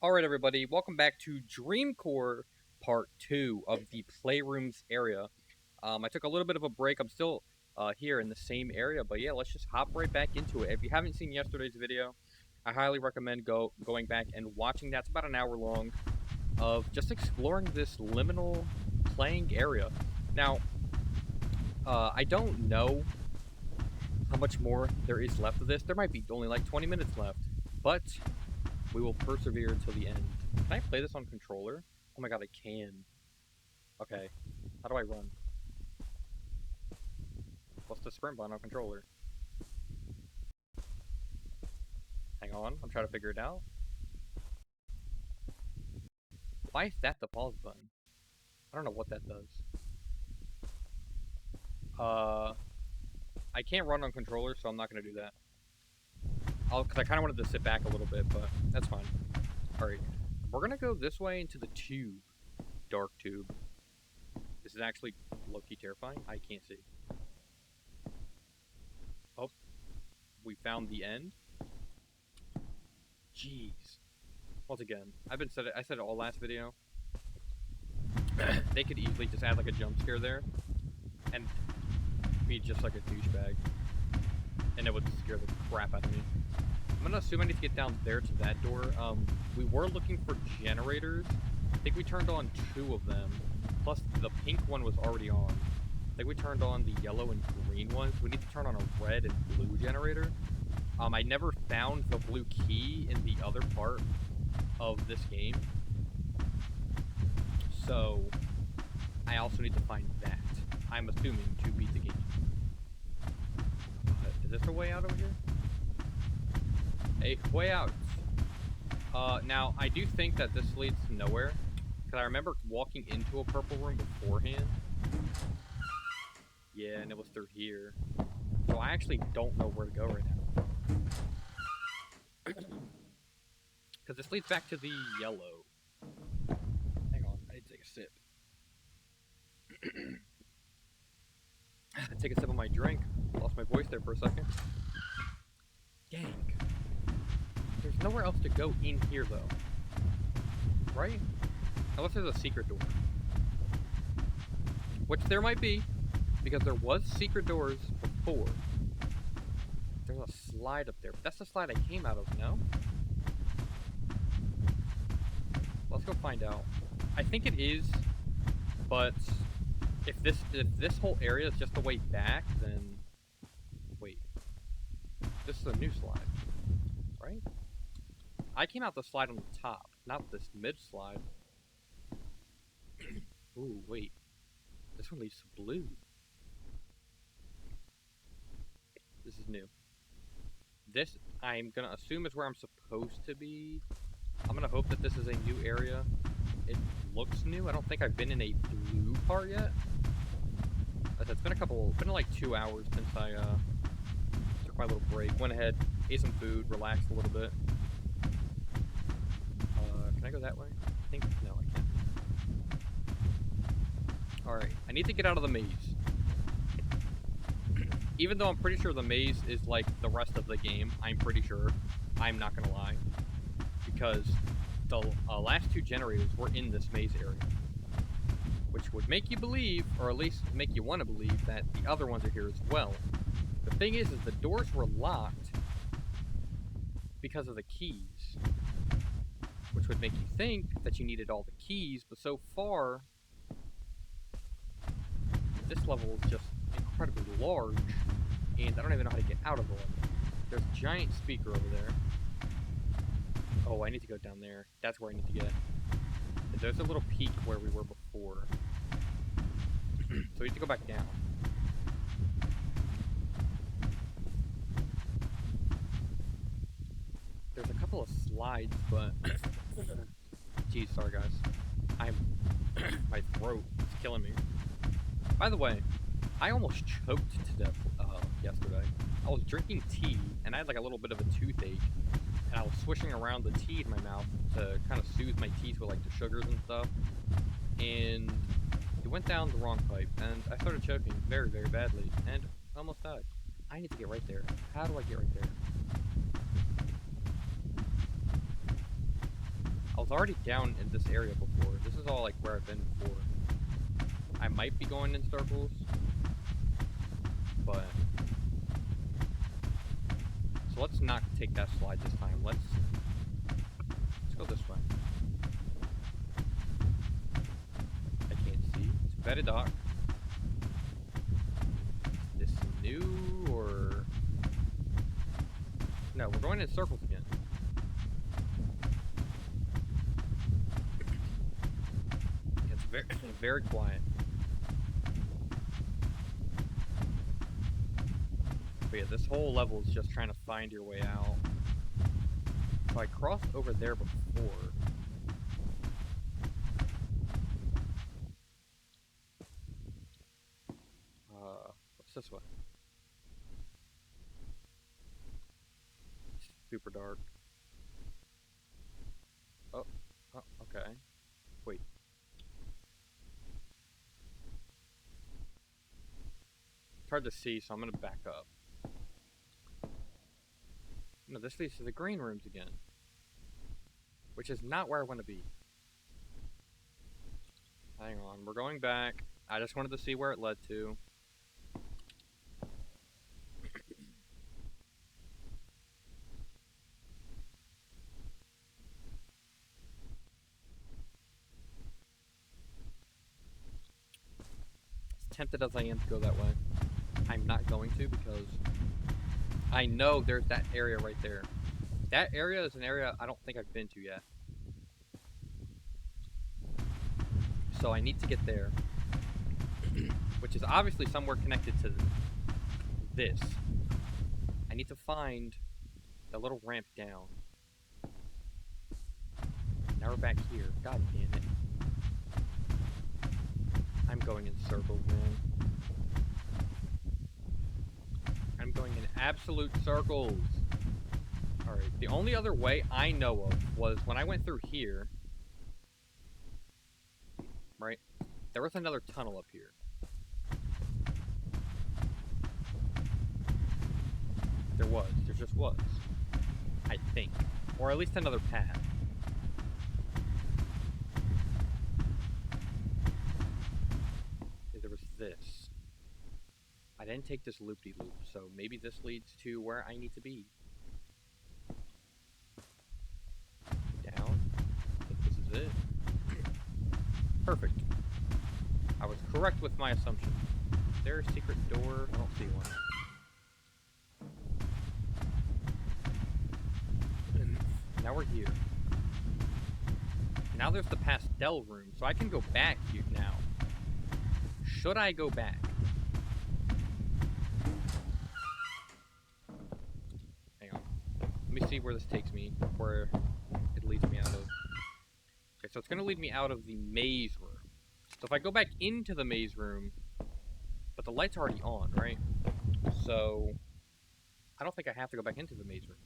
Alright everybody, welcome back to Dreamcore Part 2 of the Playrooms area. I took a little bit of a break. I'm still here in the same area, but yeah, let's just hop right back into it. If you haven't seen yesterday's video, I highly recommend going back and watching that. It's about an hour long of just exploring this liminal playing area. Now, I don't know how much more there is left of this. There might be only like 20 minutes left, but we will persevere until the end. Can I play this on controller? Oh my god, I can. Okay. How do I run? What's the sprint button on controller? Hang on, I'm trying to figure it out. Why is that the pause button? I don't know what that does. I can't run on controller, so I'm not gonna do that. Because I kind of wanted to sit back a little bit, but that's fine. Alright, we're gonna go this way into the tube. Dark tube. This is actually low-key terrifying. I can't see. Oh, we found the end. Jeez. Once again, I said it all last video. They could easily just add like a jump scare there, and be just like a douchebag, and it would scare the crap out of me. I'm gonna assume I need to get down there to that door. We were looking for generators. I think we turned on 2 of them. Plus, the pink one was already on. I think we turned on the yellow and green ones. We need to turn on a red and blue generator. I never found the blue key in the other part of this game. So, I also need to find that. I'm assuming to beat the game. Is this a way out over here? A way out. Now, I do think that this leads to nowhere. Because I remember walking into a purple room beforehand. Yeah, and it was through here. So I actually don't know where to go right now. Because this leads back to the yellow. Hang on, I need to take a sip. Take a sip of my drink. Lost my voice there for a second. Dang. There's nowhere else to go in here, though. Right? Unless there's a secret door. Which there might be. Because there was secret doors before. There's a slide up there. But that's the slide I came out of, no? Let's go find out. I think it is. But if this whole area is just the way back, then... Wait. This is a new slide. Right? I came out the slide on the top, not this mid-slide. Ooh, wait. This one leads to blue. This is new. This, I'm gonna assume, is where I'm supposed to be. I'm gonna hope that this is a new area. It looks new. I don't think I've been in a blue part yet. It's been like 2 hours since I took my little break. Went ahead, ate some food, relaxed a little bit. Can I go that way? I think, no, I can't. Alright, I need to get out of the maze. Even though I'm pretty sure the maze is like the rest of the game, I'm pretty sure. I'm not gonna lie. Because the last 2 generators were in this maze area. Which would make you believe, or at least make you want to believe, that the other ones are here as well. The thing is the doors were locked because of the keys. Which would make you think that you needed all the keys, but so far, this level is just incredibly large, and I don't even know how to get out of the level. There's a giant speaker over there. Oh, I need to go down there. That's where I need to get. There's a little peak where we were before. So we need to go back down. There's a couple of slides, but... Geez, sorry guys. My throat is killing me. By the way, I almost choked to death yesterday. I was drinking tea, and I had like a little bit of a toothache. And I was swishing around the tea in my mouth to kind of soothe my teeth with like the sugars and stuff. And it went down the wrong pipe, and I started choking very, very badly, and I almost died. I need to get right there. How do I get right there? already down in this area before. This is all like where I've been before. I might be going in circles, but so let's not take that slide this time. Let's go this way. I can't see. It's bedded dock. Is this new or no? We're going in circles again. It's very very quiet. But yeah, this whole level is just trying to find your way out. So I crossed over there before. What's this way? It's super dark. Oh, oh, okay. Wait. It's hard to see, so I'm gonna back up. No, this leads to the green rooms again. Which is not where I want to be. Hang on, we're going back. I just wanted to see where it led to. As tempted as I am to go that way, I'm not going to because I know there's that area right there. That area is an area I don't think I've been to yet. So I need to get there. Which is obviously somewhere connected to this. I need to find the little ramp down. Now we're back here. God damn it. I'm going in circles, man. I'm going in absolute circles. Alright, the only other way I know of was when I went through here. Right? There was another tunnel up here. There was. There just was. I think. Or at least another path. There was this. I didn't take this loop-de-loop, so maybe this leads to where I need to be. Down. I think this is it. Perfect. I was correct with my assumption. Is there a secret door? I don't see one. Now we're here. Now there's the pastel room, so I can go back here now. Should I go back? Hang on. Let me see where this takes me, where it leads me out of. Okay, so it's going to lead me out of the maze room. So if I go back into the maze room, but the light's already on, right? So I don't think I have to go back into the maze room.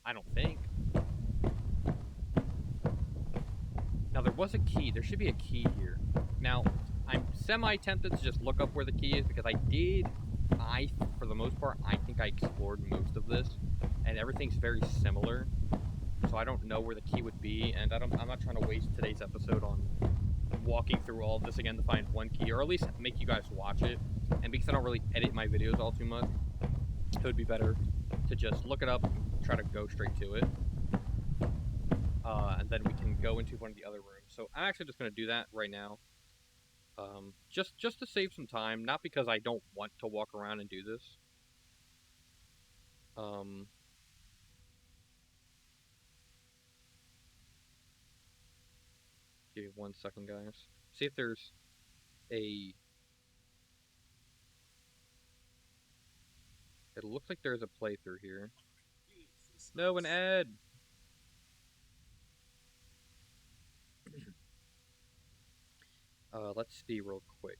I don't think. Now there was a key. There should be a key here. Now, I'm semi-tempted to just look up where the key is because for the most part, I think I explored most of this. And everything's very similar. So I don't know where the key would be. And I'm not trying to waste today's episode on walking through all of this again to find one key. Or at least make you guys watch it. And because I don't really edit my videos all too much, it would be better to just look it up and try to go straight to it. And then we can go into one of the other rooms. So I'm actually just going to do that right now. Just to save some time, not because I don't want to walk around and do this. Give me 1 second, guys. See if there's a... It looks like there's a playthrough here. No, an ad! Let's see real quick.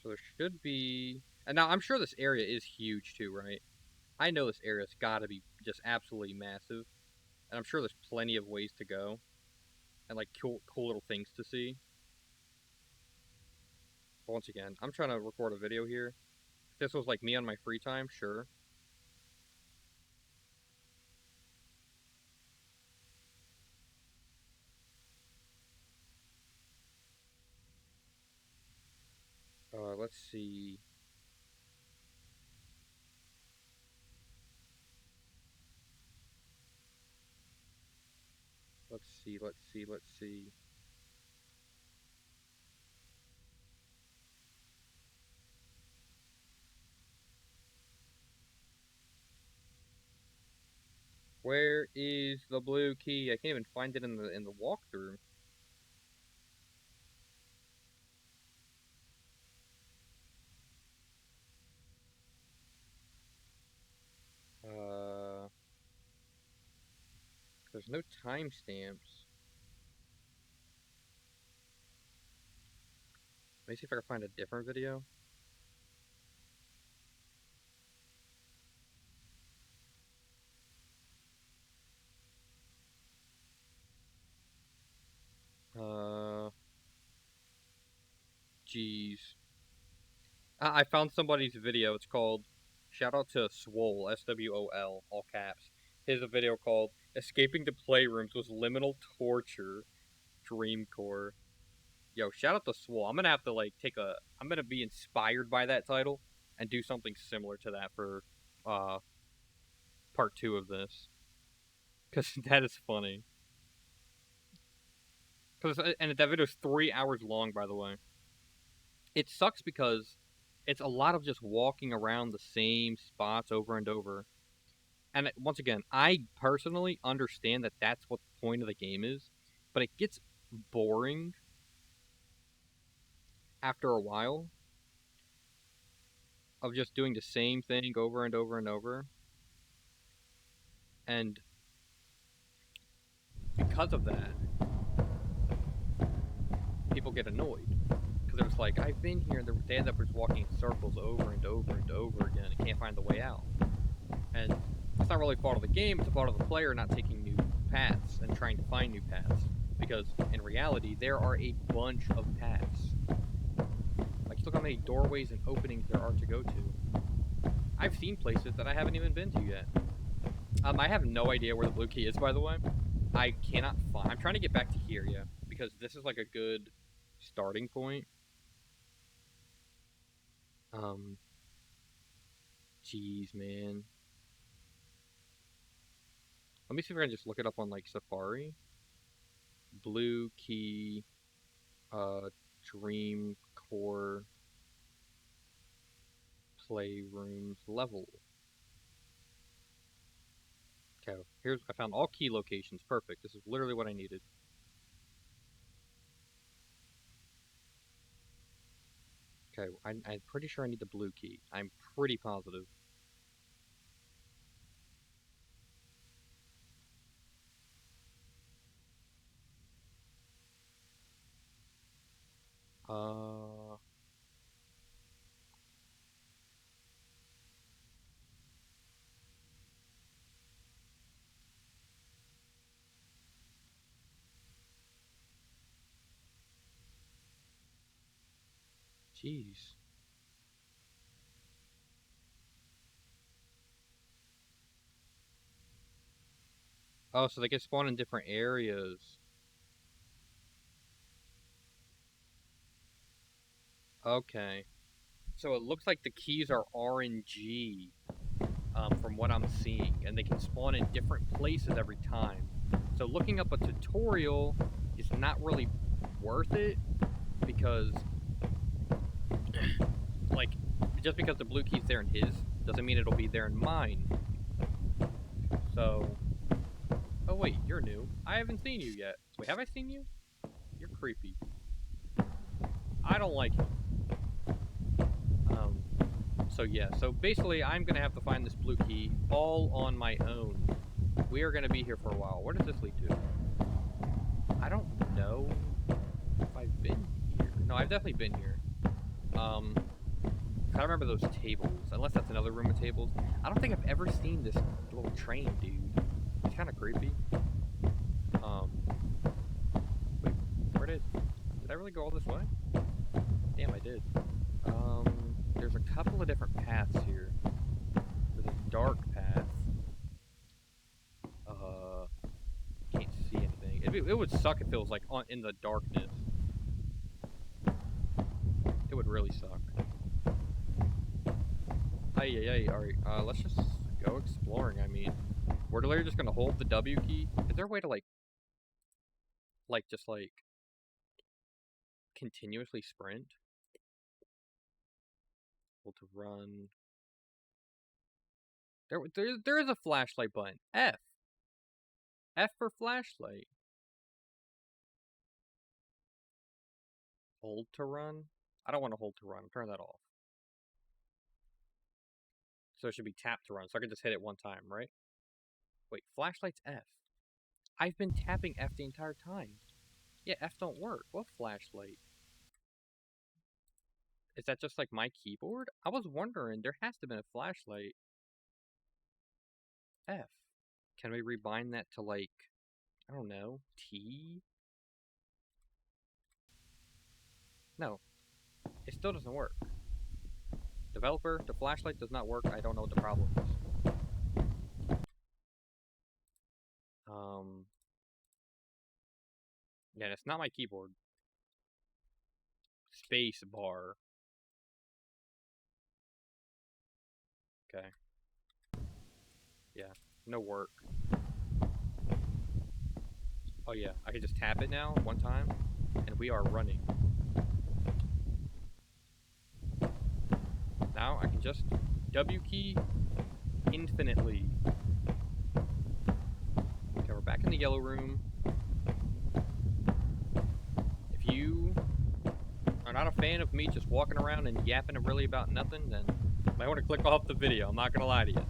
So there should be... And now, I'm sure this area is huge too, right? I know this area's gotta be just absolutely massive. And I'm sure there's plenty of ways to go. And, like, cool little things to see. But once again, I'm trying to record a video here. If this was, like, me on my free time, sure. let's see. Let's see. Where is the blue key? I can't even find it in the walkthrough. Uh, there's no timestamps. Let me see if I can find a different video. Jeez. I found somebody's video. It's called, shout out to Swole, SWOL, all caps. His a video called Escaping to Playrooms was Liminal Torture, Dreamcore. Yo, shout out to Swole. I'm gonna have to, like, I'm gonna be inspired by that title and do something similar to that for, part 2 of this. Because that is funny. And that video's 3 hours long, by the way. It sucks because it's a lot of just walking around the same spots over and over. And once again, I personally understand that that's what the point of the game is, but it gets boring after a while of just doing the same thing over and over and over. And because of that, people get annoyed. Because it's like, I've been here, and they end up just walking in circles over and over and over again and can't find the way out. And it's not really a fault of the game, it's a fault of the player not taking new paths and trying to find new paths. Because in reality, there are a bunch of paths. Like, look how many doorways and openings there are to go to. I've seen places that I haven't even been to yet. I have no idea where the blue key is, by the way. I cannot find. I'm trying to get back to here, yeah, because this is like a good starting point. Jeez, man. Let me see if I can just look it up on, like, Safari. Blue key, Dreamcore Playrooms level. Okay, I found all key locations. Perfect. This is literally what I needed. Okay, I'm pretty sure I need the blue key. I'm pretty positive. Uh, Jeez. Oh, so they get spawned in different areas. Okay. So it looks like the keys are RNG, from what I'm seeing, and they can spawn in different places every time. So looking up a tutorial is not really worth it, because, like, just because the blue key's there in his doesn't mean it'll be there in mine. So, oh wait, you're new. I haven't seen you yet. Wait, have I seen you? You're creepy. I don't like you. So yeah, so basically I'm gonna have to find this blue key all on my own. We are gonna be here for a while. Where does this lead to? I don't know if I've been here. No, I've definitely been here. I remember those tables, unless that's another room of tables. I don't think I've ever seen this little train, dude. It's kind of creepy. Wait, where it is? Did I really go all this way? Damn, I did. There's a couple of different paths here. There's a dark path. Can't see anything. It would suck if it was like in the darkness. It would really suck. Ay. Alright, let's just go exploring. I mean, we're literally just gonna hold the W key. Is there a way to, just, continuously sprint? Hold to run. There is a flashlight button. F. F for flashlight. Hold to run? I don't want to hold to run. Turn that off. So it should be tap to run. So I can just hit it one time, right? Wait, flashlight's F. I've been tapping F the entire time. Yeah, F don't work. What flashlight? Is that just like my keyboard? I was wondering. There has to have been a flashlight. F. Can we rebind that to, like, I don't know, T? No. It still doesn't work. Developer, the flashlight does not work. I don't know what the problem is. Yeah, it's not my keyboard. Space bar. Okay. Yeah, no work. Oh yeah, I can just tap it now, one time, and we are running. Now I can just W key infinitely. Okay, we're back in the yellow room. If you are not a fan of me just walking around and yapping really about nothing, then you might want to click off the video. I'm not gonna lie to you.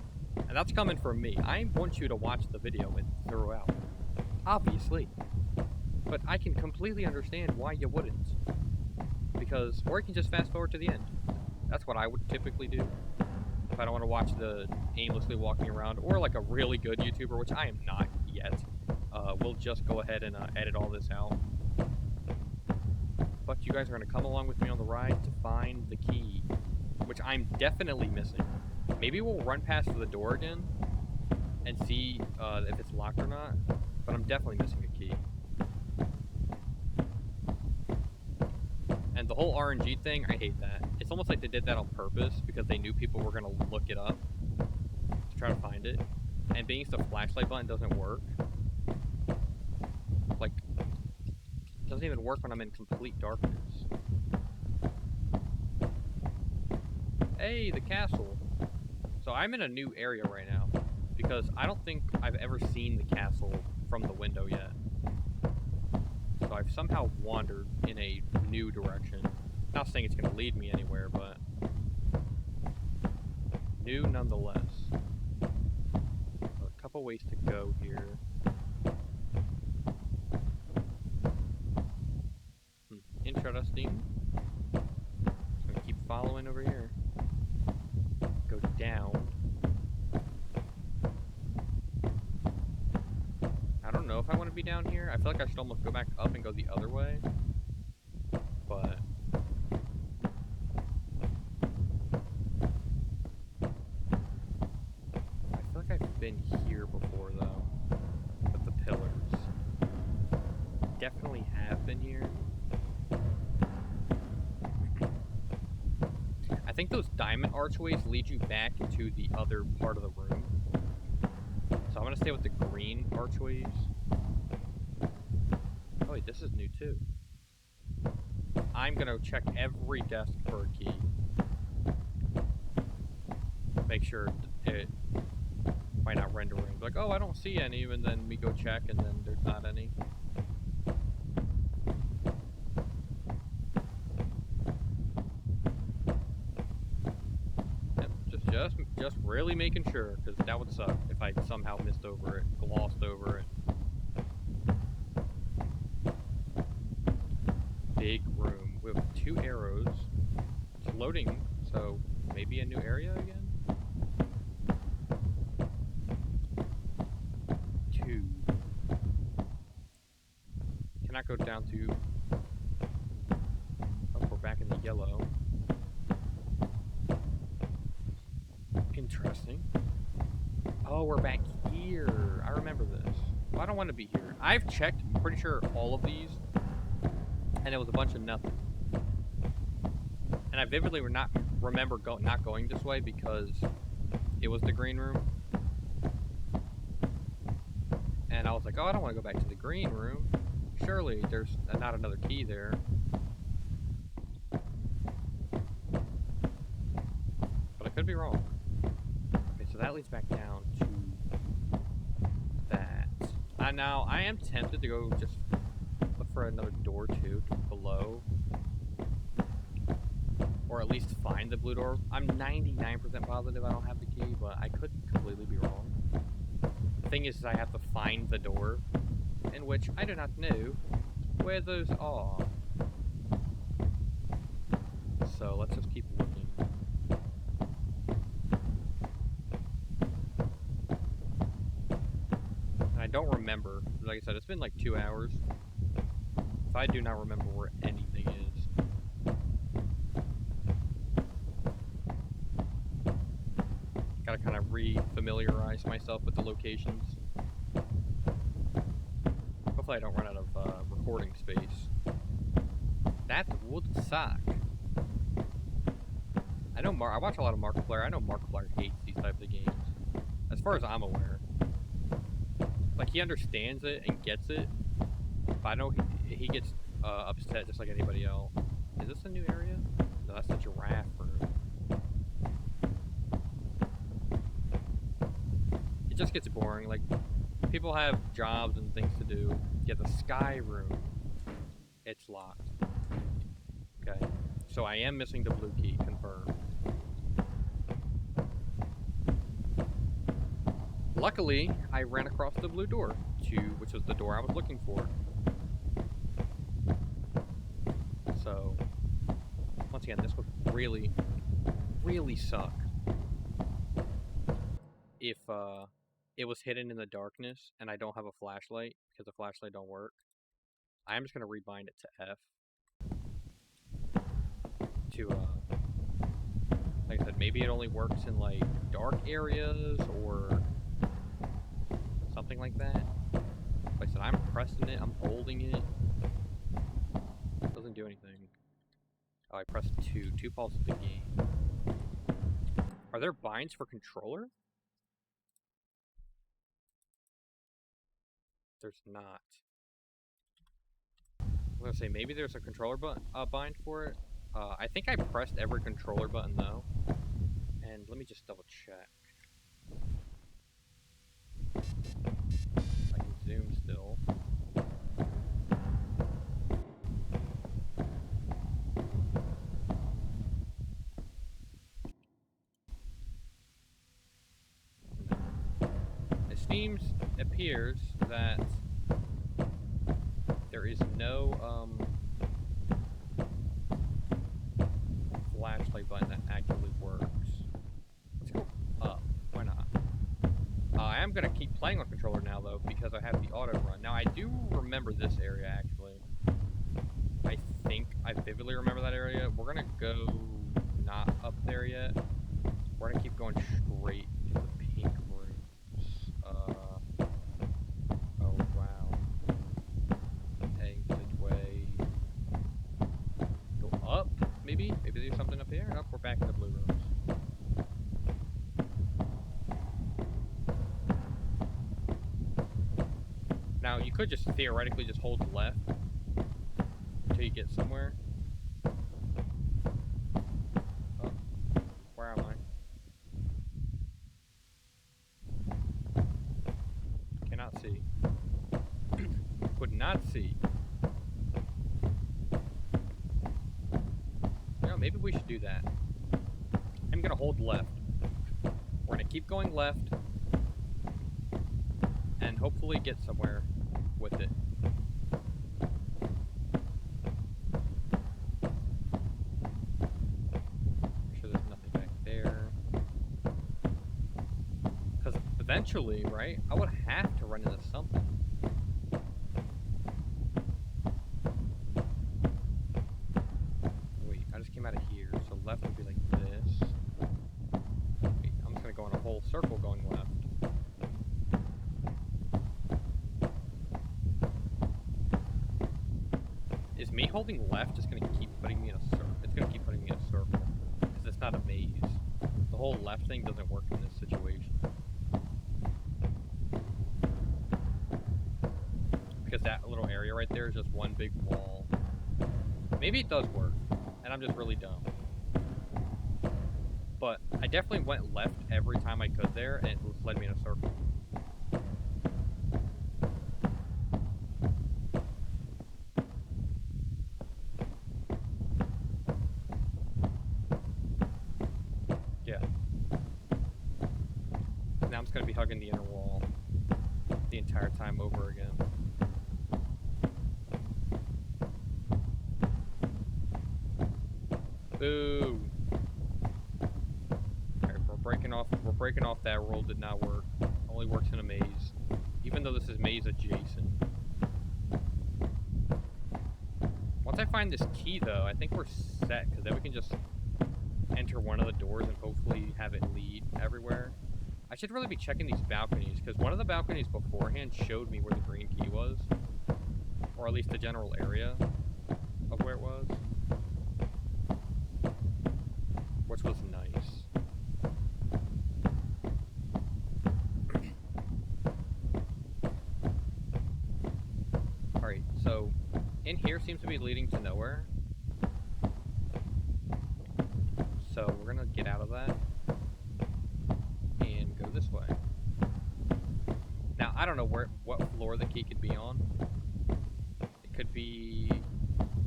And that's coming from me. I want you to watch the video and throughout. Obviously. But I can completely understand why you wouldn't. Because, or you can just fast forward to the end. That's what I would typically do. If I don't want to watch the aimlessly walking around, or like a really good YouTuber, which I am not yet. We'll just go ahead and edit all this out. But you guys are going to come along with me on the ride to find the key. Which I'm definitely missing. Maybe we'll run past the door again and see if it's locked or not. But I'm definitely missing a key. And the whole RNG thing, I hate that. It's almost like they did that on purpose because they knew people were going to look it up to try to find it. And being the flashlight button doesn't work. Like, it doesn't even work when I'm in complete darkness. Hey, the castle. So I'm in a new area right now because I don't think I've ever seen the castle from the window yet. So I've somehow wandered in a new direction. Not saying it's going to lead me anywhere, but new nonetheless. A couple ways to go here. Interesting. I'm going to keep following over here. Go down. I don't know if I want to be down here. I feel like I should almost go back up and go the other way. But I feel like I've been here before though. With the pillars. Definitely have been here. I think those diamond archways lead you back into the other part of the room. So I'm gonna stay with the green archways. Oh wait, this is new too. I'm gonna check every desk for a key. Make sure it might not render ring. Like, oh, I don't see any, and then we go check, and then there's not any. Yep, just really making sure, because that would suck if I somehow missed over it, glossed over it. Big room with 2 arrows. It's loading, so maybe a new area again? 2. Cannot go down to... Oh, we're back in the yellow. Interesting. Oh, we're back here. I remember this. Well, I don't want to be here. I've checked, I'm pretty sure, all of these. And it was a bunch of nothing. And I vividly remember not going this way because it was the green room. And I was like, oh, I don't want to go back to the green room. Surely there's not another key there. But I could be wrong. Okay, so that leads back down to that. Now, I am tempted to go just look for another door, too, below. Or at least find the blue door. I'm 99% positive I don't have the key, but I could completely be wrong. The thing is I have to find the door, in which I do not know where those are. So let's just keep looking. And I don't remember. Like I said, it's been like 2 hours. If I do not remember where anything is. Gotta kind of re-familiarize myself with the locations. Hopefully I don't run out of recording space. That would suck. I know I watch a lot of Markiplier. I know Markiplier hates these types of games. As far as I'm aware. Like, he understands it and gets it. But I know he gets upset just like anybody else. Is this a new area? No, that's the giraffe room. It just gets boring. Like, people have jobs and things to do. Yeah, the sky room. It's locked. Okay. So I am missing the blue key. Confirmed. Luckily, I ran across the blue door, which was the door I was looking for. So, once again, this would really, really suck if it was hidden in the darkness and I don't have a flashlight because the flashlight don't work. I'm just gonna rebind it to F. Like I said, maybe it only works in like dark areas or something like that. Like I said, I'm pressing it, I'm holding it. It doesn't do anything. Oh, I pressed 2. 2 pulses the game. Are there binds for controller? There's not. I'm gonna say maybe there's a controller bind for it. I think I pressed every controller button though. And let me just double check. I can zoom still. It appears that there is no flashlight button that actively works. Let's go up. Why not? I am gonna keep playing on controller now though because I have the auto run. Now I do remember this area actually. I think I vividly remember that area. We're gonna go not up there yet. We're gonna keep going straight to the pink rooms. Oh wow. Exit way. Go up, maybe? Maybe there's something up here? Nope, we're back in the blue rooms. Now, you could just theoretically just hold left until you get somewhere. Oh, where am I? Cannot see. Could not see. You know, maybe we should do that. I'm gonna hold left. We're gonna keep going left and hopefully get somewhere with it. Make sure there's nothing back there. Because eventually, right, I would have to run into something. Wait, I just came out of here, so left would be like this. Wait, I'm just gonna go in a whole circle going left. Is me holding left just gonna keep putting me in a circle? It's gonna keep putting me in a circle. Because it's not not a maze. The whole left thing doesn't work in this situation. Because that little area right there is just one big wall. Maybe it does work, and I'm just really dumb. But I definitely went left every time I could there, and it led me in a circle. Yeah. Now I'm just going to be hugging the inner wall the entire time over again. Boo! Alright, we're breaking off that rule. Did not work. Only works in a maze. Even though this is maze adjacent. Once I find this key though, I think we're set, because then we can just enter one of the doors and hopefully have it lead everywhere. I should really be checking these balconies, because one of the balconies beforehand showed me where the green key was. Or at least the general area of where it was. Which was nice. Alright, so in here seems to be leading to nowhere. So we're gonna get out of that and go this way. Now I don't know what floor the key could be on. It could be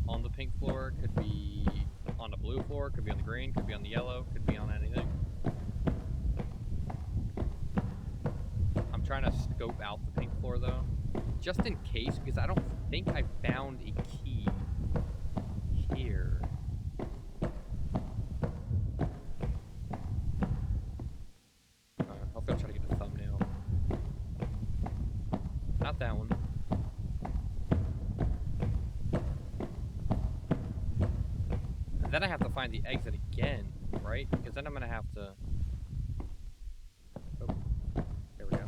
on the pink floor, could be on the blue floor, could be on the green, could be on the yellow, could be on anything. I'm trying to scope out the pink floor though, just in case, because I don't think I found a key here. I'll go try to get the thumbnail. Not that one. And then I have to find the exit again, right? Because then I'm gonna have to. Oh, there we go.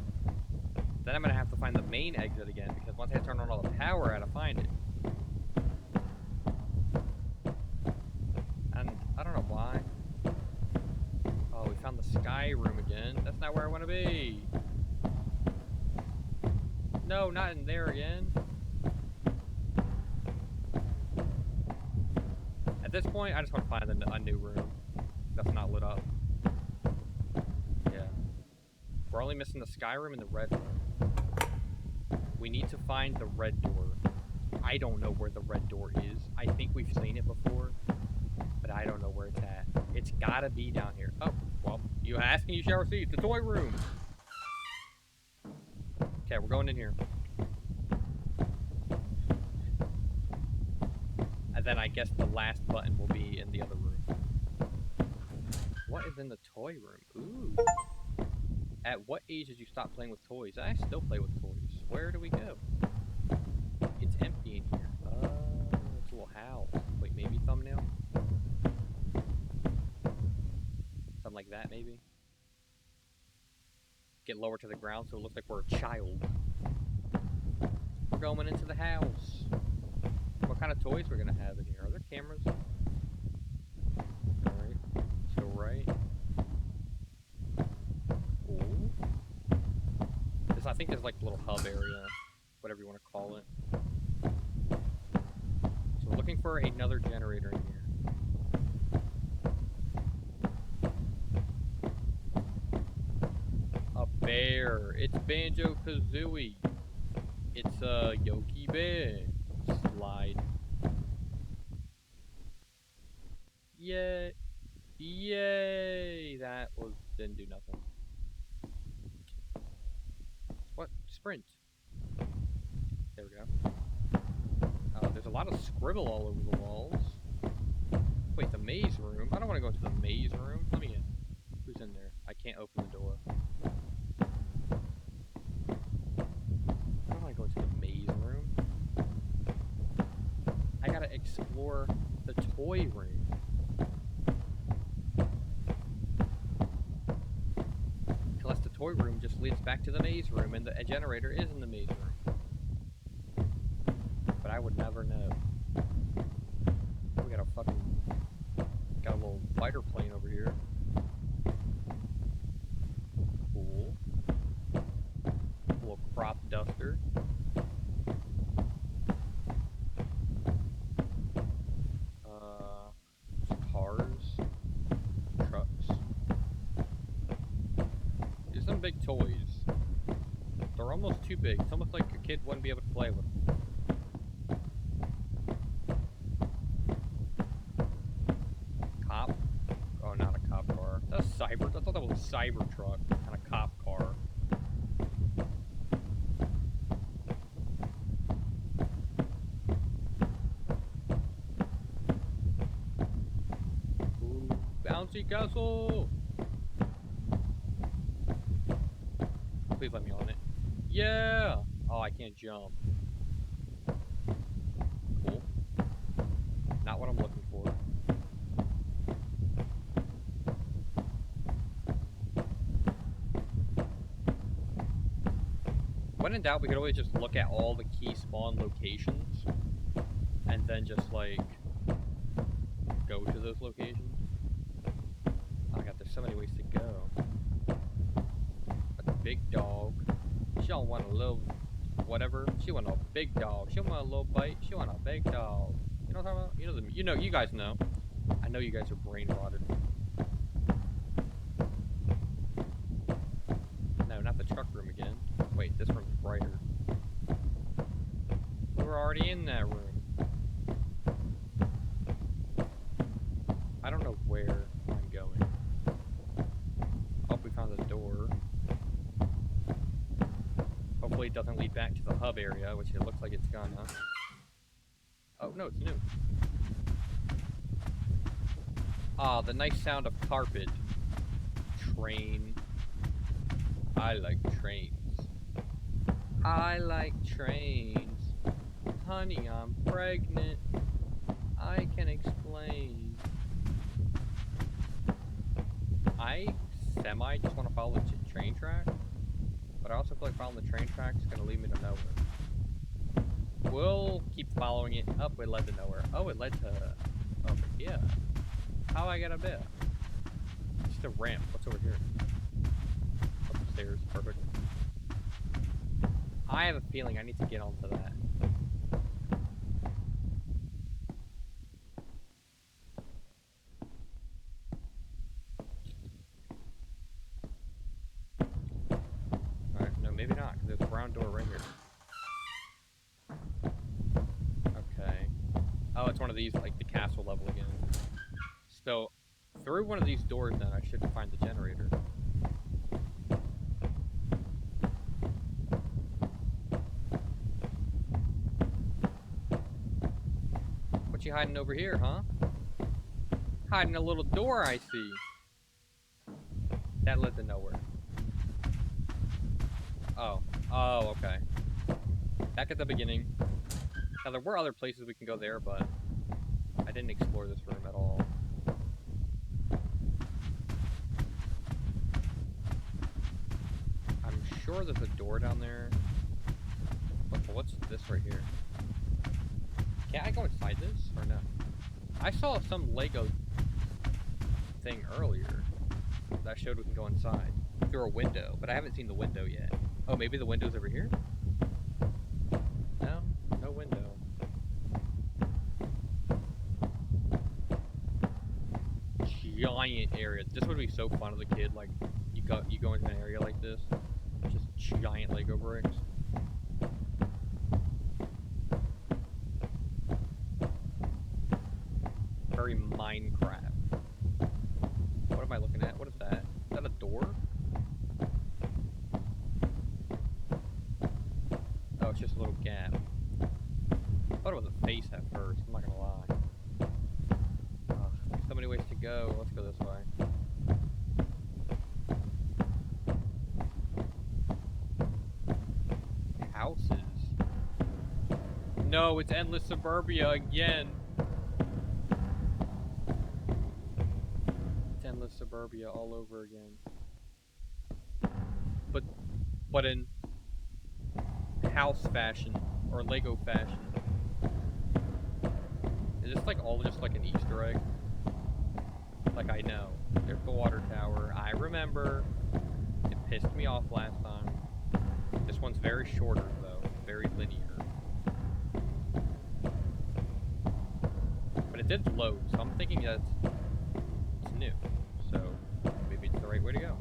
Then I'm gonna have to find the main exit again, because once I turn on all the power, I gotta find it. And I don't know why. Oh, we found the sky room again. That's not where I want to be. No, not in there again. At this point, I just want to find a new room that's not lit up. Yeah. We're only missing the sky room and the red room. We need to find the red door. I don't know where the red door is. I think we've seen it before, but I don't know where it's at. It's gotta be down here. Oh, well, you ask and you shall receive. The toy room. Okay, we're going in here. And then I guess the last button will be in the other room. What is in the toy room? Ooh. At what age did you stop playing with toys? I still play with toys. Where do we go? It's empty in here. It's a little house. Wait, maybe thumbnail? Something like that, maybe? Get lower to the ground so it looks like we're a child. We're going into the house. What kind of toys we're gonna have in here? Are there cameras? Alright. Let's go right. Ooh. I think there's like a little hub area, whatever you want to call it. So we're looking for another generator in here. A bear. It's Banjo-Kazooie. It's a Yogi Bear slide. Yay! Yay! That didn't do nothing. What? Sprint. There we go. There's a lot of scribble all over the walls. Wait, the maze room? I don't want to go into the maze room. Let me in. Who's in there? I can't open the door. I don't want to go into the maze room. I gotta explore the toy room. Unless the toy room just leads back to the maze room and the generator is in the maze room. But I would never know. We got a little fighter plane over here. Cool. Little crop duster. Cars. Trucks. These are some big toys. They're almost too big. It's almost like a kid wouldn't be able to play with them. Cop? Oh, not a cop car. That's cyber. I thought that was a cyber truck, not a cop car. Ooh, bouncy castle! Please let me on it. Yeah! Oh, I can't jump. Cool. Not what I'm looking for. When in doubt, we could always just look at all the key spawn locations and then just, like, go to those locations. Oh my god, there's so many ways to go. A big dog. She don't want a little whatever. She want a big dog. She don't want a little bite. She want a big dog. You know what I'm talking about? You know, you guys know. I know you guys are brain rotted. No, not the truck room again. Wait, this room's brighter. We were already in that room. I don't know where I'm going. Oh, we found a door. Hopefully it doesn't lead back to the hub area, which it looks like it's gonna. Oh, no, it's new. Ah, the nice sound of carpet. Train. I like trains. I like trains. Honey, I'm pregnant. I can explain. I semi just want to follow the train track, but I also feel like following the train track is going to lead me to nowhere. We'll keep following it up. It led to nowhere. Oh, it led to over here. How I get up there? Just a ramp. What's over here? Upstairs. Perfect. I have a feeling I need to get onto that. Alright, no, maybe not, because there's a brown door right here. Okay. Oh, it's one of these, like the castle level again. So, through one of these doors then, I should find the generator. What you hiding over here, huh? Hiding a little door, I see. That led to nowhere. Oh. Oh, okay. Back at the beginning. Now, there were other places we can go there, but I didn't explore this room at all. I'm sure there's a door down there. But what's this right here? Can I go inside this, or no? I saw some Lego thing earlier that showed we can go inside through a window, but I haven't seen the window yet. Oh, maybe the window's over here? No? No window. Giant area. This would be so fun as a kid, like, you go into an area like this, just giant Lego bricks. Very Minecraft. What am I looking at? What is that? Is that a door? Oh, it's just a little gap. I thought it was a face at first, I'm not gonna lie. There's so many ways to go. Let's go this way. Houses. No, it's endless suburbia again. Endless suburbia all over again. But in house fashion or Lego fashion. Is this like all just like an Easter egg? Like, I know. There's the water tower. I remember. It pissed me off last time. This one's very shorter, though. Very linear. But it did load, so I'm thinking that it's new. So, maybe it's the right way to go.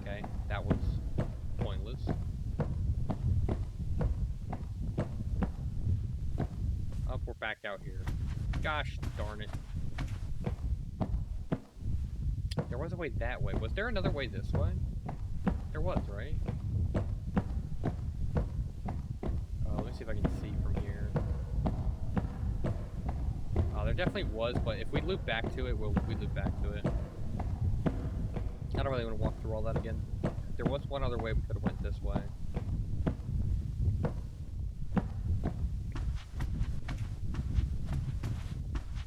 Okay, that was pointless. Up, we're back out here. Gosh darn it. There was a way that way. Was there another way this way? There was, right? Let me see if I can see from here. There definitely was, but if we loop back to it, we loop back to it. I don't really want to walk through all that again. There was one other way we could have went this way.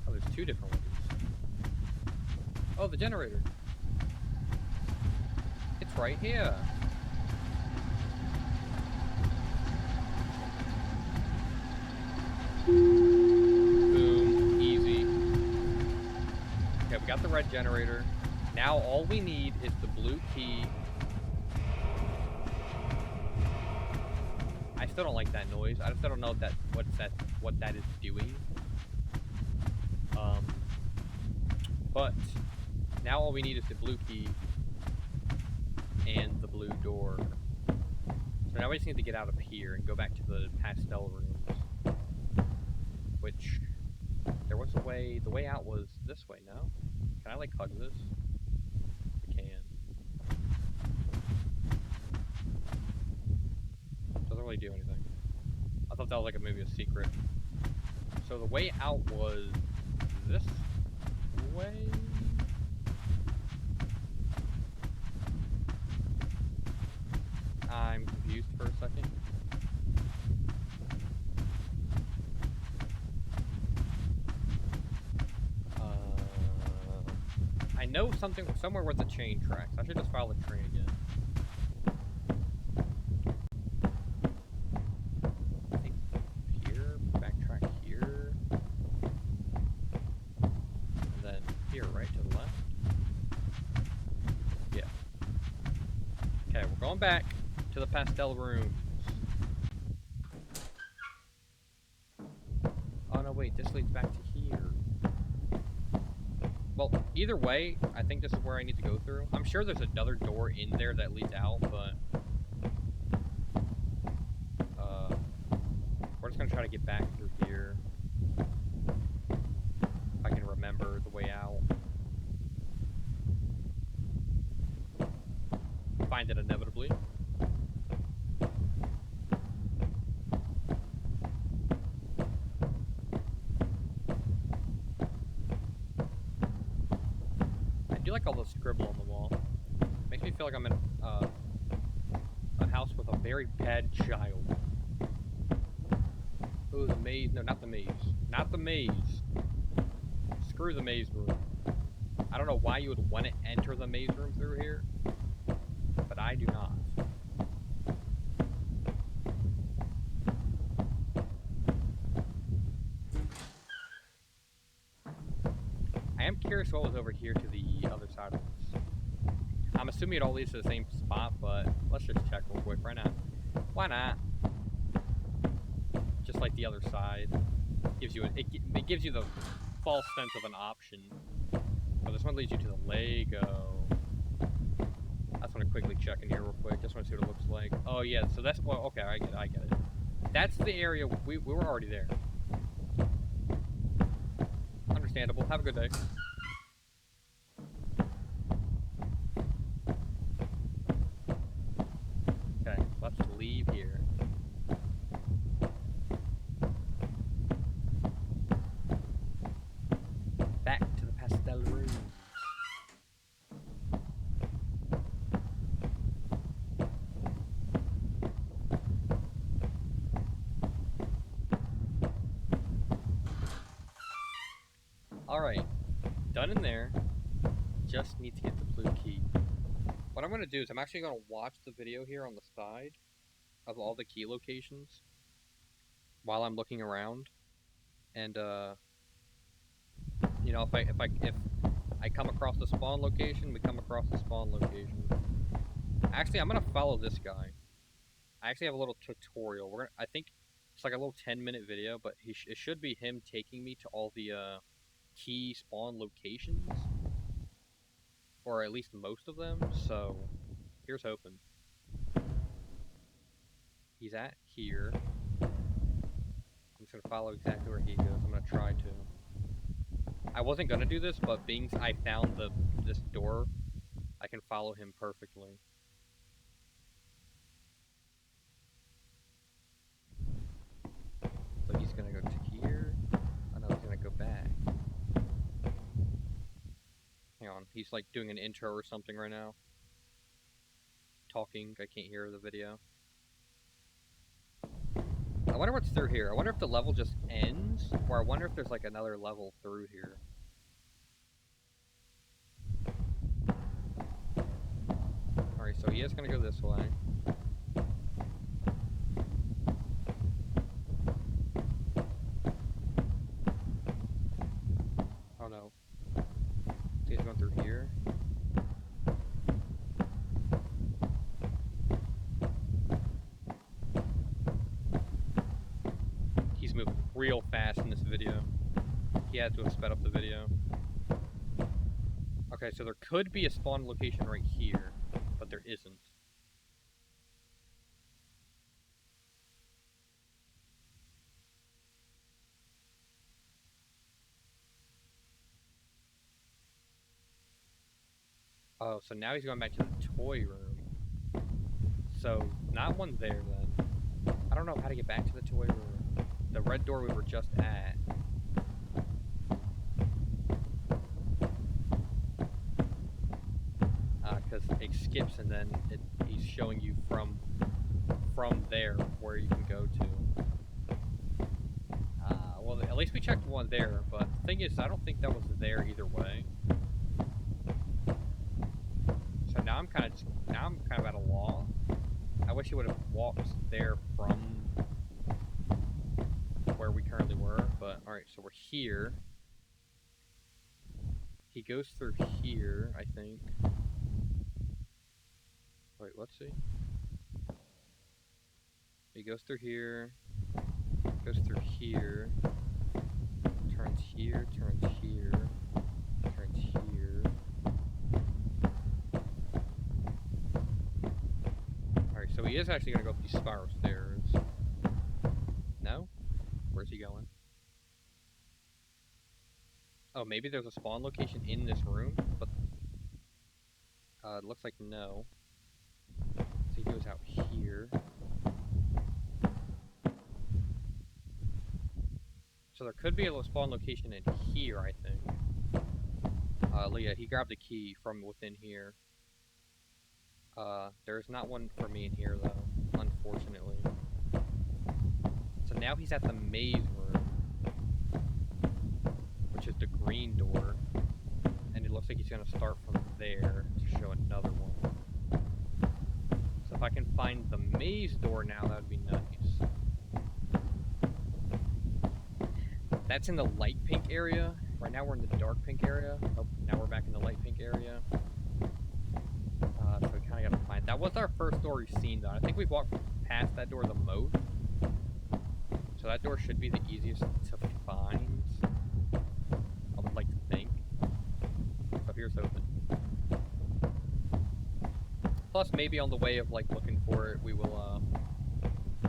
Oh, there's two different ways. Oh, the generator. It's right here. Boom. Easy. Okay, we got the red generator. Now all we need is the blue key. I still don't like that noise. I still don't know what that is doing. But now all we need is the blue key and the blue door. So now we just need to get out of here and go back to the pastel rooms. Which, there was a way, the way out was this way, no? Can I like hug this? I can. Doesn't really do anything. I thought that was like maybe a secret. So the way out was this way? I'm confused for a second. I know somewhere with the train tracks. I should just follow the train again. I think here, backtrack here. And then here, right to the left. Yeah. Okay, we're going back to the pastel rooms. Oh no, wait, this leads back to here. Well, either way, I think this is where I need to go through. I'm sure there's another door in there that leads out, but we're just gonna try to get back through here. If I can remember the way out. Find it inevitably. I do like all the scribble on the wall. Makes me feel like I'm in a house with a very bad child. Oh, the maze. No, not the maze. Not the maze. Screw the maze room. I don't know why you would want to enter the maze room through here, but I do not. I am curious what was over here to the other side of this. I'm assuming it all leads to the same spot, but let's just check real quick right now. Why not? Just like the other side. Gives you it gives you the false sense of an option. But this one leads you to the Lego. I just want to quickly check in here real quick. Just want to see what it looks like. Oh yeah, so that's, well, okay, I get it. That's the area, we were already there. Understandable. Have a good day. Okay, let's leave here. Back to the pastel room. Alright, done in there. Just need to get the blue key. What I'm going to do is I'm actually going to watch the video here on the side. of all the key locations while I'm looking around. And you know, if I come across the spawn location, we come across the spawn location. Actually, I'm gonna follow this guy. I actually have a little tutorial. I think it's like a little 10-minute video, but it should be him taking me to all the key spawn locations, or at least most of them. So here's hoping. He's at here. I'm just gonna follow exactly where he goes. I'm gonna try to. I wasn't gonna do this, but being I found this door, I can follow him perfectly. So he's gonna go to here. Oh no, he's gonna go back. Hang on, he's like doing an intro or something right now. Talking, I can't hear the video. I wonder what's through here. I wonder if the level just ends, or I wonder if there's like another level through here. Alright, so he is gonna go this way. Oh no. So he's going through here. He's moving real fast in this video. He had to have sped up the video. Okay, so there could be a spawn location right here, but there isn't. Oh, so now he's going back to the toy room. So, not one there then. I don't know how to get back to the toy room. The red door we were just at. Because it skips and then he's showing you from there where you can go to. Well, at least we checked one there, but the thing is, I don't think that was there either way. So now I'm kind of at a loss. I wish he would have walked there from where we currently were, but alright, so we're here. He goes through here, I think. Wait, let's see. He goes through here, goes through here, turns here, turns here, turns here. Alright, so he is actually going to go up these spiral stairs. No? Where's he going? Oh, maybe there's a spawn location in this room, but it looks like no. So he goes out here. So there could be a spawn location in here, I think. Leah, he grabbed a key from within here. There's not one for me in here, though, unfortunately. So now he's at the maze room, which is the green door. And it looks like he's going to start from there to show another one. So if I can find the maze door now, that would be nice. That's in the light pink area. Right now we're in the dark pink area. Oh, now we're back in the light pink area. So we kind of got to find... That was our first door we've seen, though. I think we've walked past that door the most. So that door should be the easiest to find. I would like to think. So here's hoping. Plus, maybe on the way of, like, looking for it, we will,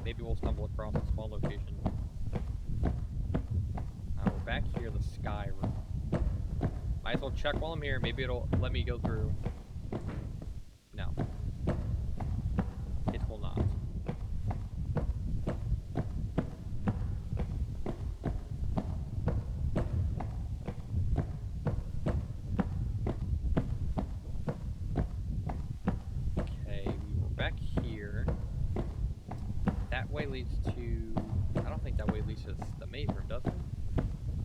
maybe we'll stumble across a small location. We're back here, the sky room. Might as well check while I'm here. Maybe it'll let me go through. No. It will not. Okay, we were back here. That way leads to... I don't think that way leads to the maze room, does it?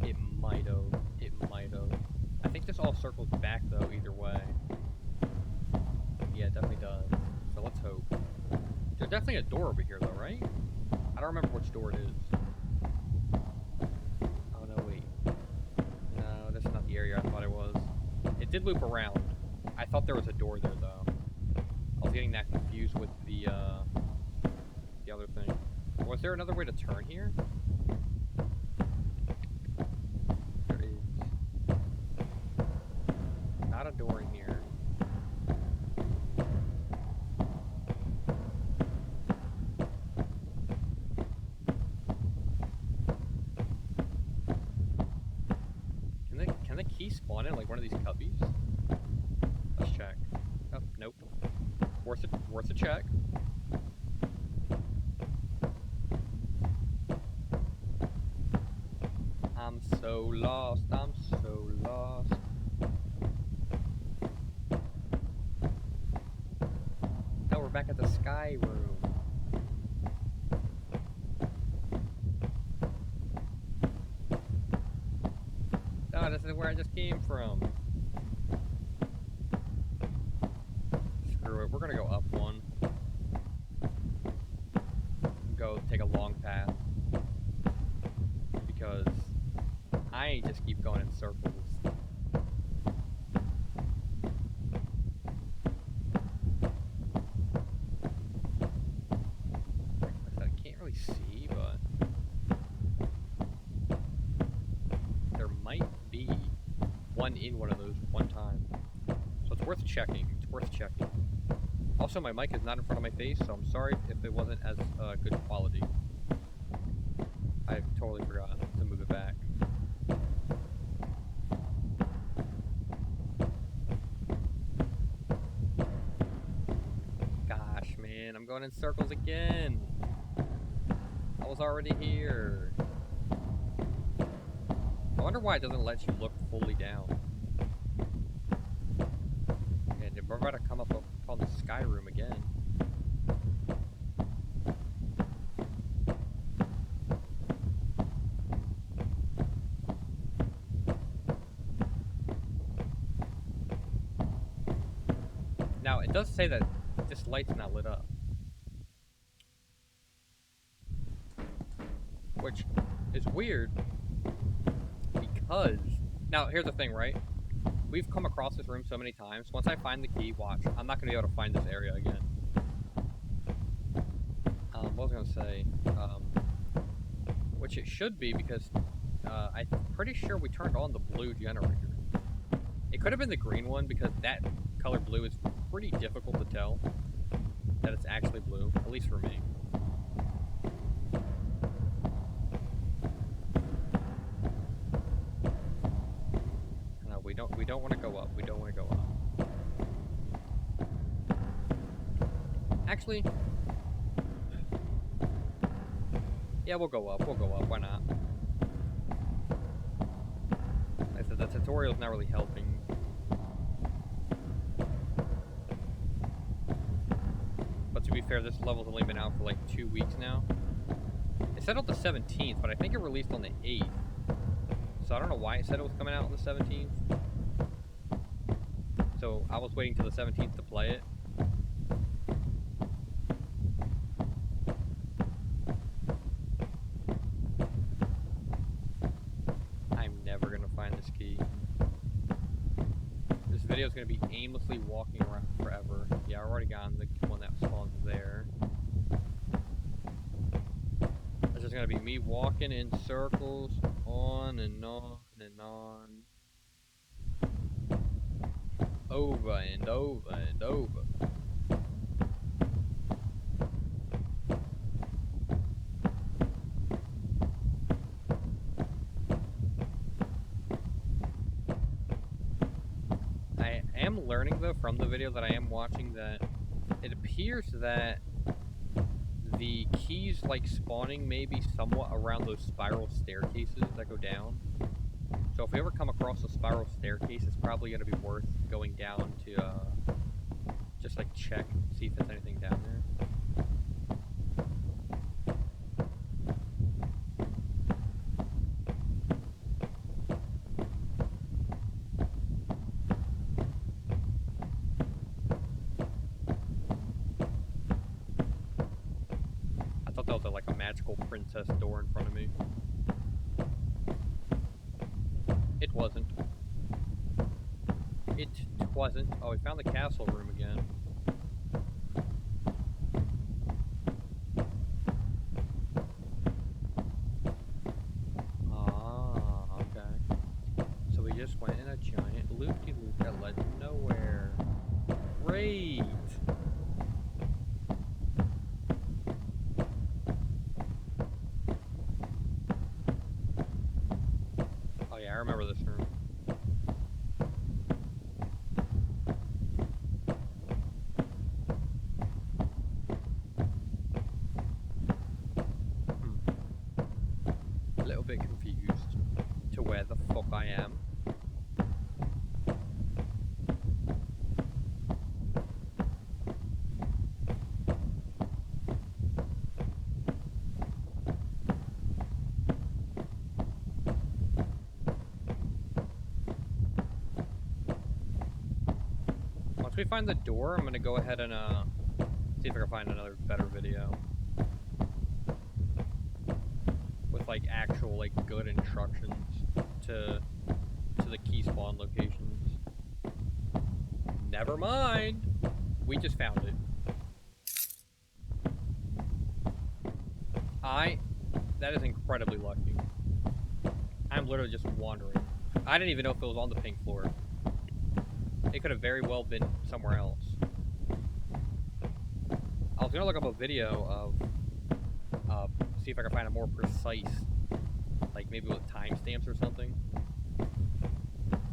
It might have. It might have. I think this all circles back, though, either way. Yeah, it definitely does. So let's hope. There's definitely a door over here, though, right? I don't remember which door it is. Oh, no, wait. No, that's not the area I thought it was. It did loop around. I thought there was a door there, though. I was getting that confused with the other thing. Was there another way to turn here? There is. Not a door in here. Can the key spawn in like one of these cubbies? Let's check. Oh, nope. Worth a check. I'm so lost. I'm so lost. Now we're back at the sky room. Oh, this is where I just came from. Screw it. We're gonna go up one. Go take a long path. Because I ain't just keep going in circles. I can't really see, but there might be one in one of those one time. So it's worth checking. It's worth checking. Also, my mic is not in front of my face, so I'm sorry if it wasn't as good quality. I totally forgot to move it back. Gosh, man, I'm going in circles again. I was already here. I wonder why it doesn't let you look fully down. And we're about to come up on the sky room again. Now, it does say that this light's not lit up. Which is weird, because... Now, here's the thing, right? We've come across this room so many times. Once I find the key, watch, I'm not going to be able to find this area again. What was I going to say? Which it should be, because I'm pretty sure we turned on the blue generator. It could have been the green one, because that color blue is pretty difficult to tell that it's actually blue, at least for me. No, we don't want to go up. We don't want to go up. Actually, yeah, we'll go up. We'll go up. Why not? Like I said, the tutorial's not really helping. But to be fair, this level's only been out for like 2 weeks now. It said on the 17th, but I think it released on the 8th. So I don't know why it said it was coming out on the 17th. So I was waiting till the 17th to play it. I'm never gonna find this key. This video is gonna be aimlessly walking around forever. Yeah, I've already gotten the one that spawns there. It's just gonna be me walking in circles, on and on and on. Over and over and over. I am learning, though, from the video that I am watching, that it appears that the keys, like, spawning maybe somewhat around those spiral staircases that go down. So if we ever come across a spiral staircase, it's probably going to be worth going down to just, like, check, see if there's anything down there. was like a magical princess door in front of me. It wasn't. It wasn't. Oh, we found the castle room again. Ah, okay. So we just went in a giant loop-de-loop that led to nowhere. Great! Oh yeah, I remember this room. A little bit confused to where the fuck I am. Once we find the door, I'm gonna go ahead and see if I can find another better video with like actual like good instructions to the key spawn locations. Never mind. We just found it. That is incredibly lucky. I'm literally just wandering. I didn't even know if it was on the pink floor. It could have very well been somewhere else. I was gonna look up a video of see if I can find a more precise, like maybe with timestamps or something.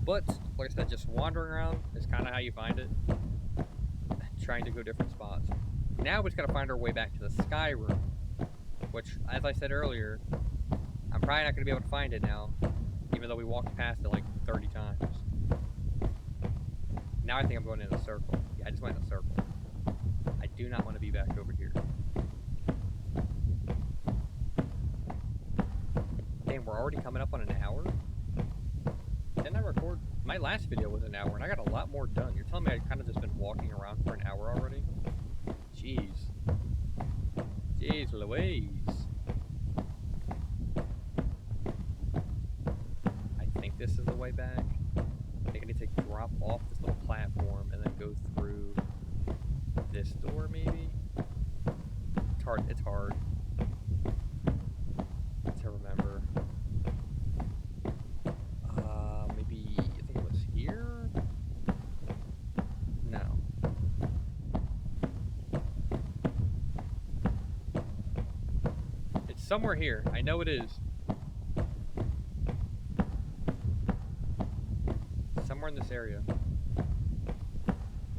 But like I said, just wandering around is kind of how you find it. Trying to go different spots. Now we just gotta find our way back to the sky room, which, as I said earlier, I'm probably not gonna be able to find it now, even though we walked past it like 30 times. Now I think I'm going in a circle. Yeah, I just went in a circle. I do not want to be back over here. Damn, we're already coming up on an hour? Didn't I record? My last video was an hour, and I got a lot more done. You're telling me I kind of just been walking around for an hour already? Jeez. Jeez Louise. I think this is the way back. I think I need to drop off this little platform and then go through this door, maybe? It's hard to remember. Maybe, I think it was here? No. It's somewhere here. I know it is. Somewhere in this area.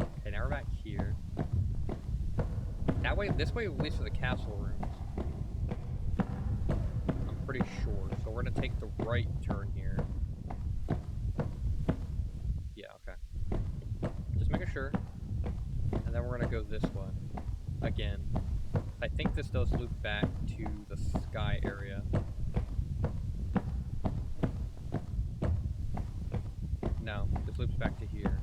Okay, now we're back here. That way, this way leads to the castle rooms. I'm pretty sure. So we're gonna take the right turn here. Yeah, okay. Just making sure. And then we're gonna go this way. Again. I think this does loop back to the sky area. No, this loops back to here.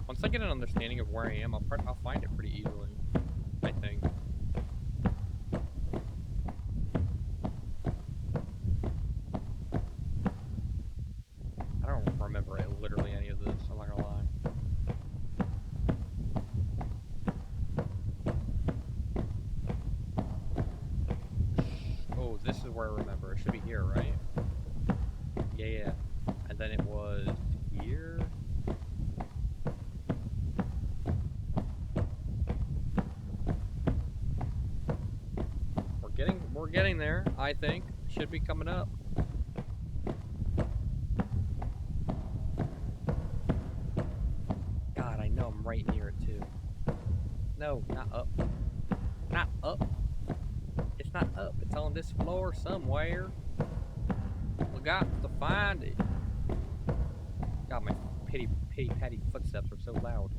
Once I get an understanding of where I am, I'll find it pretty easily, I think. I don't remember literally any of this, I'm not gonna lie. Oh, this is where I remember. It should be here, right? Yeah. And then it was here. We're getting there, I think. Should be coming up. God, I know I'm right near it too. No, not up. Not up. It's not up. It's on this floor somewhere. We got to find it. God, my pity patty footsteps are so loud.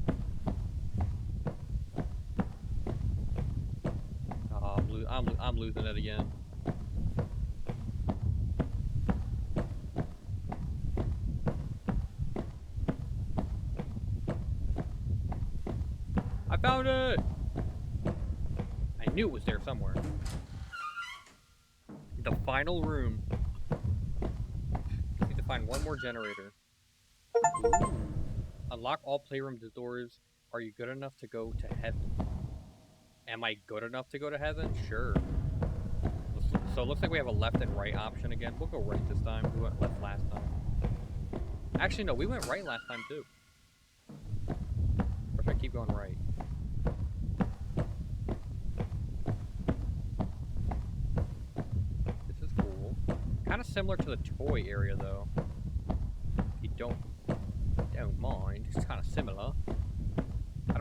Oh, I'm losing it again. found it! I knew it was there somewhere. The final room. Just need to find one more generator. Ooh. Unlock all playroom doors. Are you good enough to go to heaven? Am I good enough to go to heaven? Sure. So it looks like we have a left and right option again. We'll go right this time. We went left last time. Actually, no, we went right last time too. Or should I keep going right? This is cool. Kind of similar to the toy area though. If you don't mind, it's kind of similar.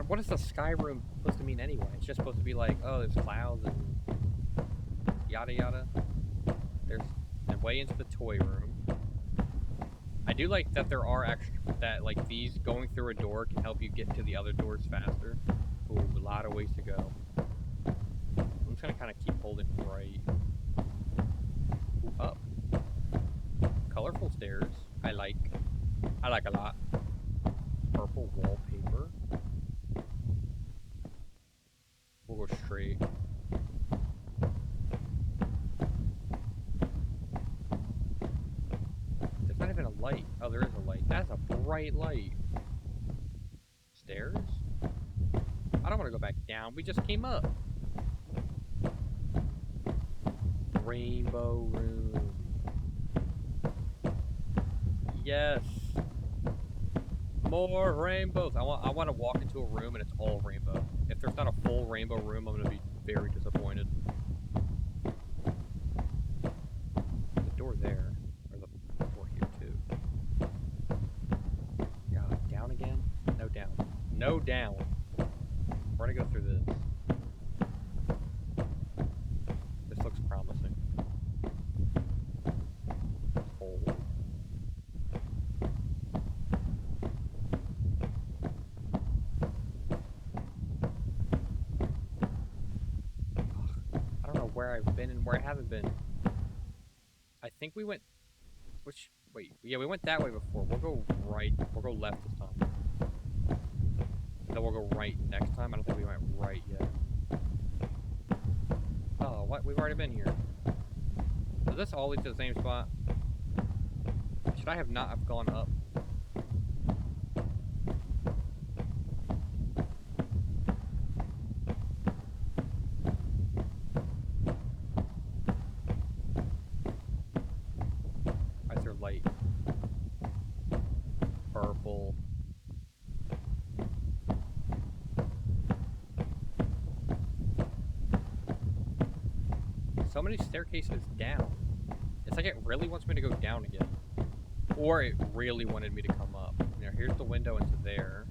What is the sky room supposed to mean anyway? It's just supposed to be like, oh, there's clouds and yada yada. There's and way into the toy room. I do like that there are like these going through a door can help you get to the other doors faster. Ooh, a lot of ways to go. I'm just gonna kind of keep holding right. Ooh, up. Colorful stairs. I like a lot. Purple wallpaper. We'll go straight. There's not even a light. Oh, there is a light. That's a bright light. Stairs? I don't want to go back down. We just came up. Rainbow room. Yes. More rainbows. I want to walk into a room and it's all rainbow. If there's not a full rainbow room, I'm gonna be very disappointed. There's a door there. There's a door here too. God, down again? No down. No down. We're gonna go through this. This looks promising. Hold. Where I've been and where I haven't been. I think we went... Wait. Yeah, we went that way before. We'll go right. We'll go left this time. And then we'll go right next time. I don't think we went right yet. Oh, what? We've already been here. Does this all lead to the same spot? Should I have not have gone up? Light. Purple. So many staircases down. It's like it really wants me to go down again. Or it really wanted me to come up. Now here's the window into there.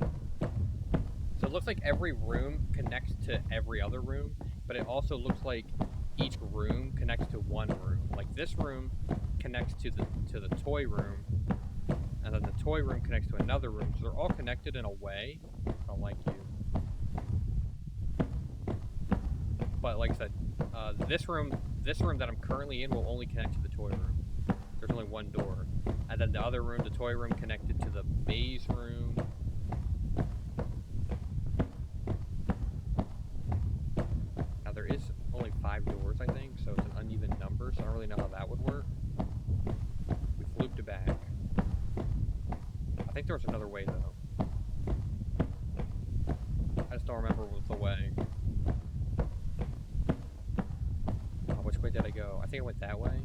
So it looks like every room connects to every other room, but it also looks like each room connects to one room. Like this room connects to the toy room, and then the toy room connects to another room. So they're all connected in a way. I don't like you. But like I said, this room that I'm currently in will only connect to the toy room. There's only one door, and then the other room, the toy room, connected to the maze room. Now there is only 5 doors, I think, so it's an uneven number. So I don't really know how that would work. We've looped it back. I think there was another way though. I just don't remember what was the way. Which way did I go? I think I went that way.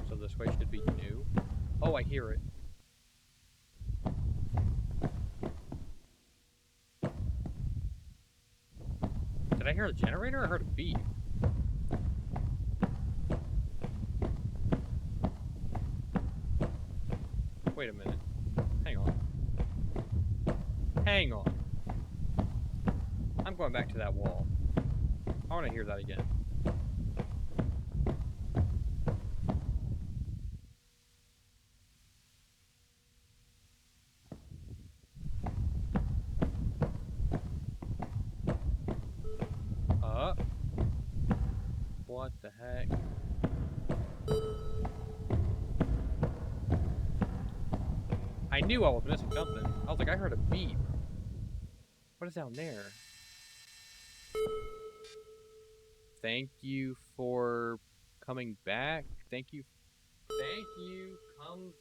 So this way should be new. Oh, I hear it. Did I hear a generator or I heard a beep? Wait a minute. Hang on. Hang on. I'm going back to that wall. I want to hear that again. What the heck? I knew I was missing something. I was like, I heard a beep. What is down there? Thank you for coming back. Thank you. Thank you. Come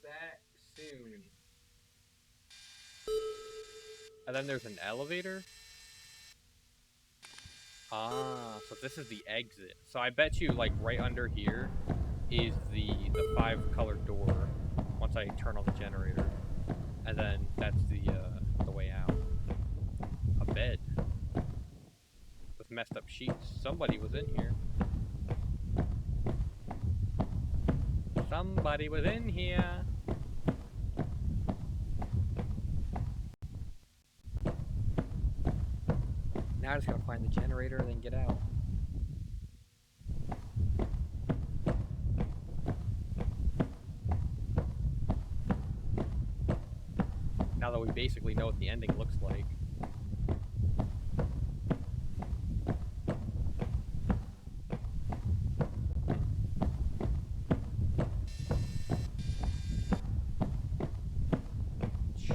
back soon. And then there's an elevator. Ah, so this is the exit. So I bet you, like, right under here is the 5-color door. Once I turn on the generator, and then that's the way out. A bed with messed up sheets. Somebody was in here. Somebody was in here. Now I just gotta find the generator and then get out. Now that we basically know what the ending looks like.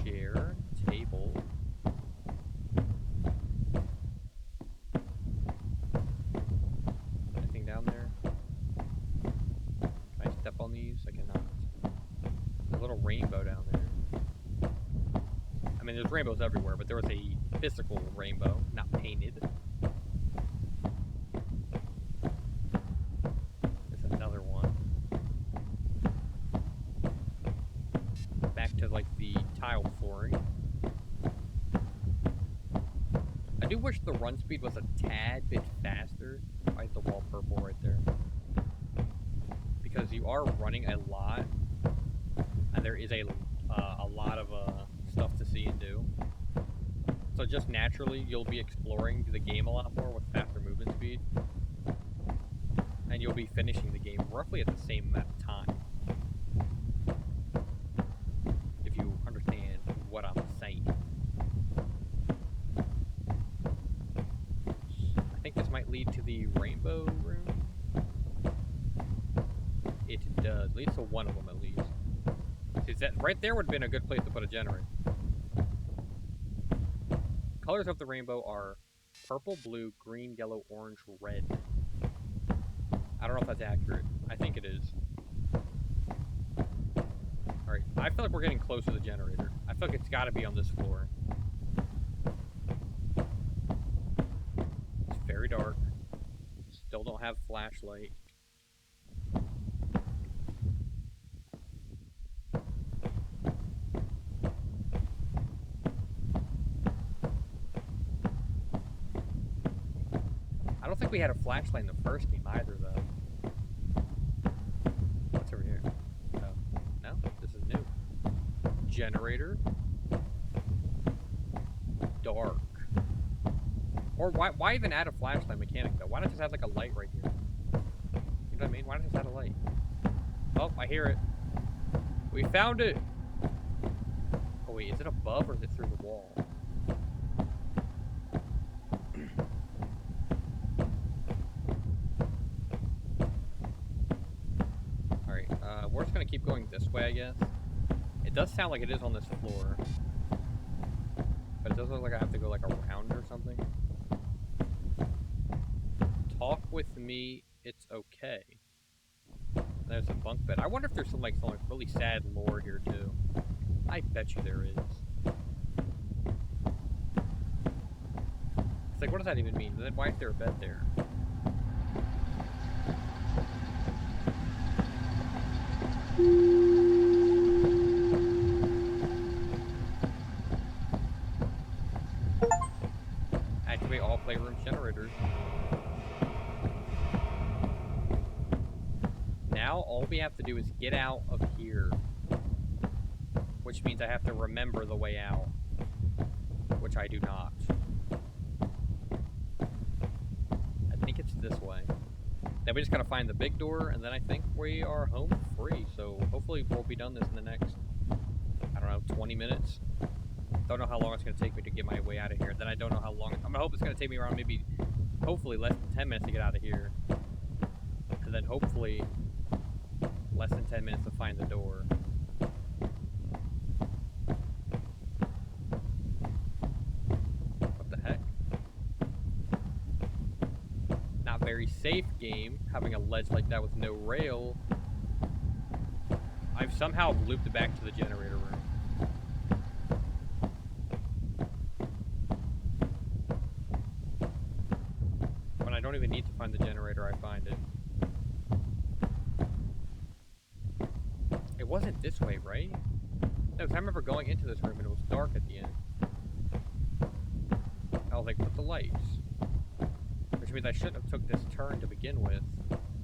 Chair, table. Anything down there? Can I step on these? I cannot. There's a little rainbow down there. I mean, there's rainbows everywhere, but there was a physical rainbow, not painted. There's another one. Back to, like, the tile flooring. I do wish the run speed was a tad bit faster. Why is the wall purple right there? Because you are running a lot, and there is a lot of stuff to see and do. So just naturally, you'll be exploring the game a lot more with faster movement speed. And you'll be finishing the game roughly at the same amount of time. If you understand what I'm saying. I think this might lead to the rainbow room. It does. Leads to one of them at least. See, that right there would have been a good place to put a generator. Colors of the rainbow are purple, blue, green, yellow, orange, red. I don't know if that's accurate. I think it is. Alright, I feel like we're getting close to the generator. I feel like it's got to be on this floor. It's very dark. Still don't have flashlight. I don't think we had a flashlight in the first game either, though. What's over here? Oh, no? This is new. Generator. Dark. Or why even add a flashlight mechanic, though? Why not just add, like, a light right here? You know what I mean? Why not just add a light? Oh, I hear it. We found it! Oh, wait, is it above or is it through the wall? We're just gonna keep going this way, I guess. It does sound like it is on this floor. But it does look like I have to go, like, around or something. Talk with me, it's okay. There's a bunk bed. I wonder if there's some really sad lore here, too. I bet you there is. It's like, what does that even mean? Then why is there a bed there? Activate all Playrooms generators. Now all we have to do is get out of here. Which means I have to remember the way out. Which I do not. I think it's this way. Then we just gotta find the big door, and then I think we are home free. So hopefully we'll be done this in the next, I don't know, 20 minutes. Don't know how long it's gonna take me to get my way out of here. Then I don't know how long. I'm gonna hope it's gonna take me around maybe, hopefully less than 10 minutes to get out of here. And then hopefully less than 10 minutes to find the door. safe game, having a ledge like that with no rail, I've somehow looped it back to the generator room. When I don't even need to find the generator, I find it. It wasn't this way, right? No, 'cause I remember going into this room and it was dark at the end. I was like, put the lights. Which means I shouldn't have took this turn to begin with.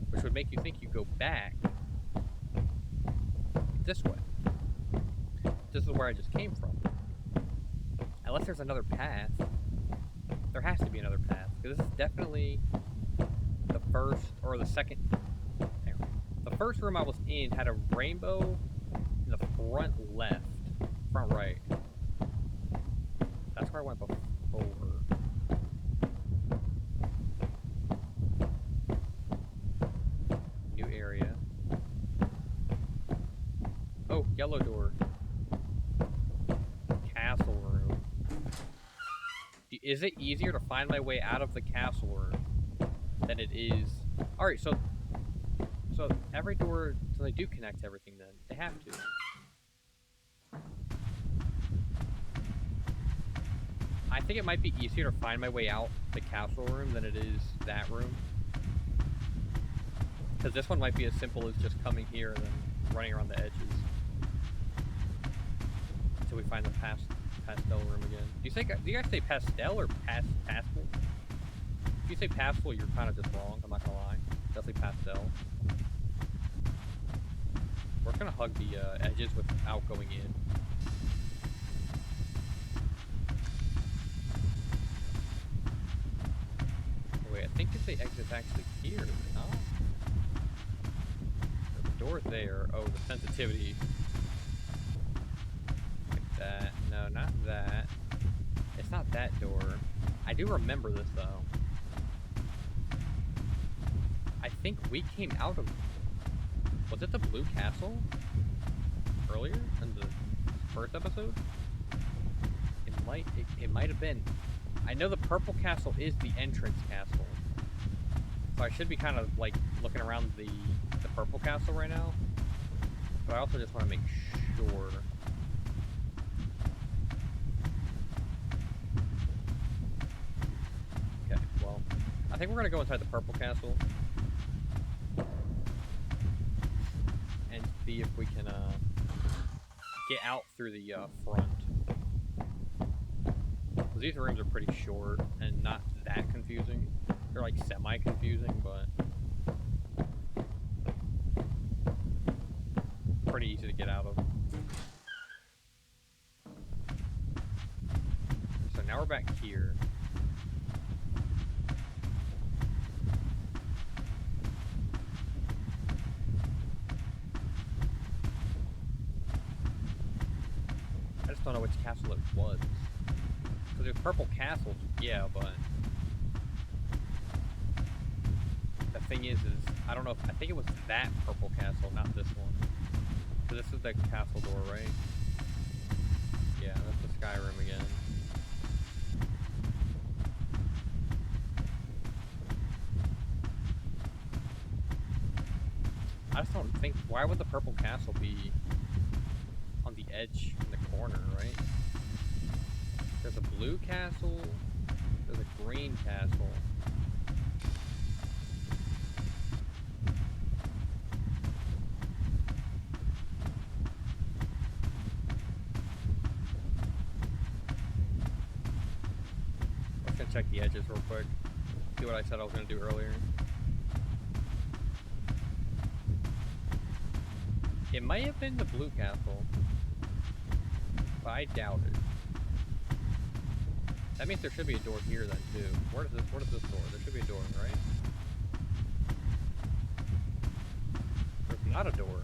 Which would make you think you go back this way. This is where I just came from. Unless there's another path. There has to be another path. Because this is definitely the first, or the second. The first room I was in had a rainbow in the front left. Front right. That's where I went before. New area. Oh, yellow door. Castle room. Is it easier to find my way out of the castle room than it is? Alright, so every door, so they do connect everything then. They have to. I think it might be easier to find my way out the castle room than it is that room. Because this one might be as simple as just coming here and then running around the edges. Until we find the pastel room again. Do you guys say pastel or pastel? If you say pastel, you're kind of just wrong, I'm not gonna lie. Definitely pastel. We're gonna hug the edges without going in. Oh, wait, I think if the exit's actually here, is it not? There's a door there. Oh, the sensitivity. Like that. No, not that. It's not that door. I do remember this though. I think we came out of... Was it the Blue Castle? Earlier? In the first episode? It might have been. I know the Purple Castle is the entrance castle. So I should be kind of like looking around the Purple Castle right now. But I also just want to make sure. Okay, well, I think we're going to go inside the Purple Castle. And see if we can get out through the front. Because these rooms are pretty short and not that confusing. They're like semi-confusing, but pretty easy to get out of. So now we're back here. I just don't know which castle it was. Because there's purple castles, yeah, but the thing is I don't know if, I think it was that purple castle, not this one. So this is the castle door, right? Yeah, that's the sky room again. I just don't think, why would the purple castle be on the edge in the corner, right? There's a blue castle, there's a green castle. Let's go check the edges real quick. See what I said I was going to do earlier. It might have been the blue castle, but I doubt it. That means there should be a door here then too. Where is this door? There should be a door, right? There's not a door.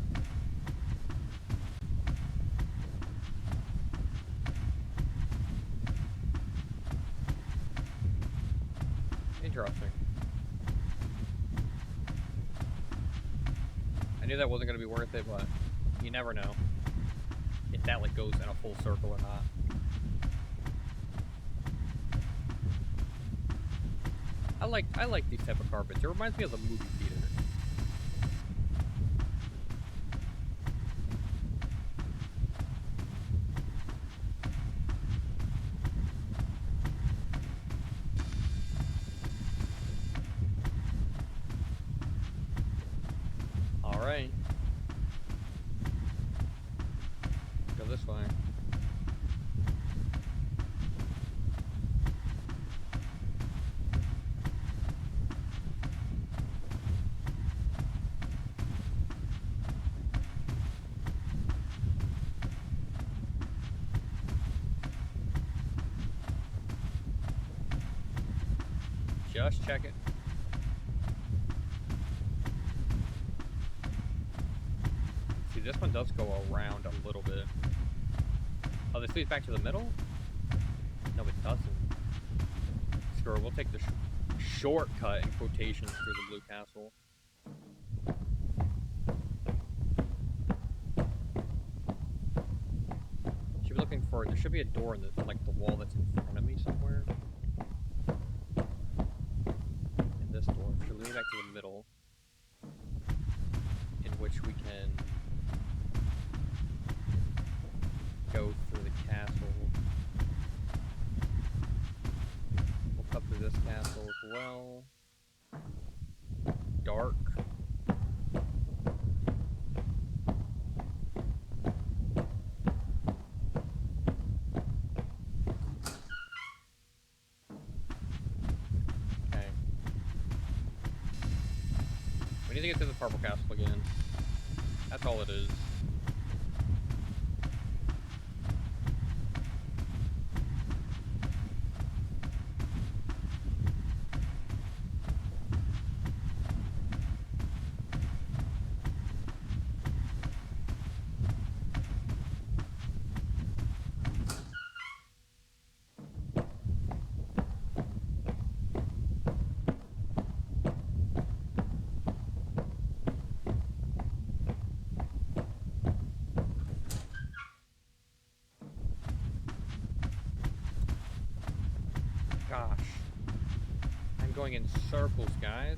Interesting. I knew that wasn't going to be worth it, but you never know if that like goes in a full circle or not. I like these type of carpets. It reminds me of the movie theater. All right. Go this way. Just check it. See, this one does go around a little bit. Oh, this leads back to the middle? No, it doesn't. Screw it, we'll take the shortcut in quotations through the Blue Castle. Should be looking for, there should be a door in this, like the wall that's in front of me somewhere. And this door should lead back to the middle, in which we can go through the castle. We'll cut through this castle as well. Dark. Okay. We need to get to the Purple Castle again. That's all it is. Gosh. I'm going in circles, guys.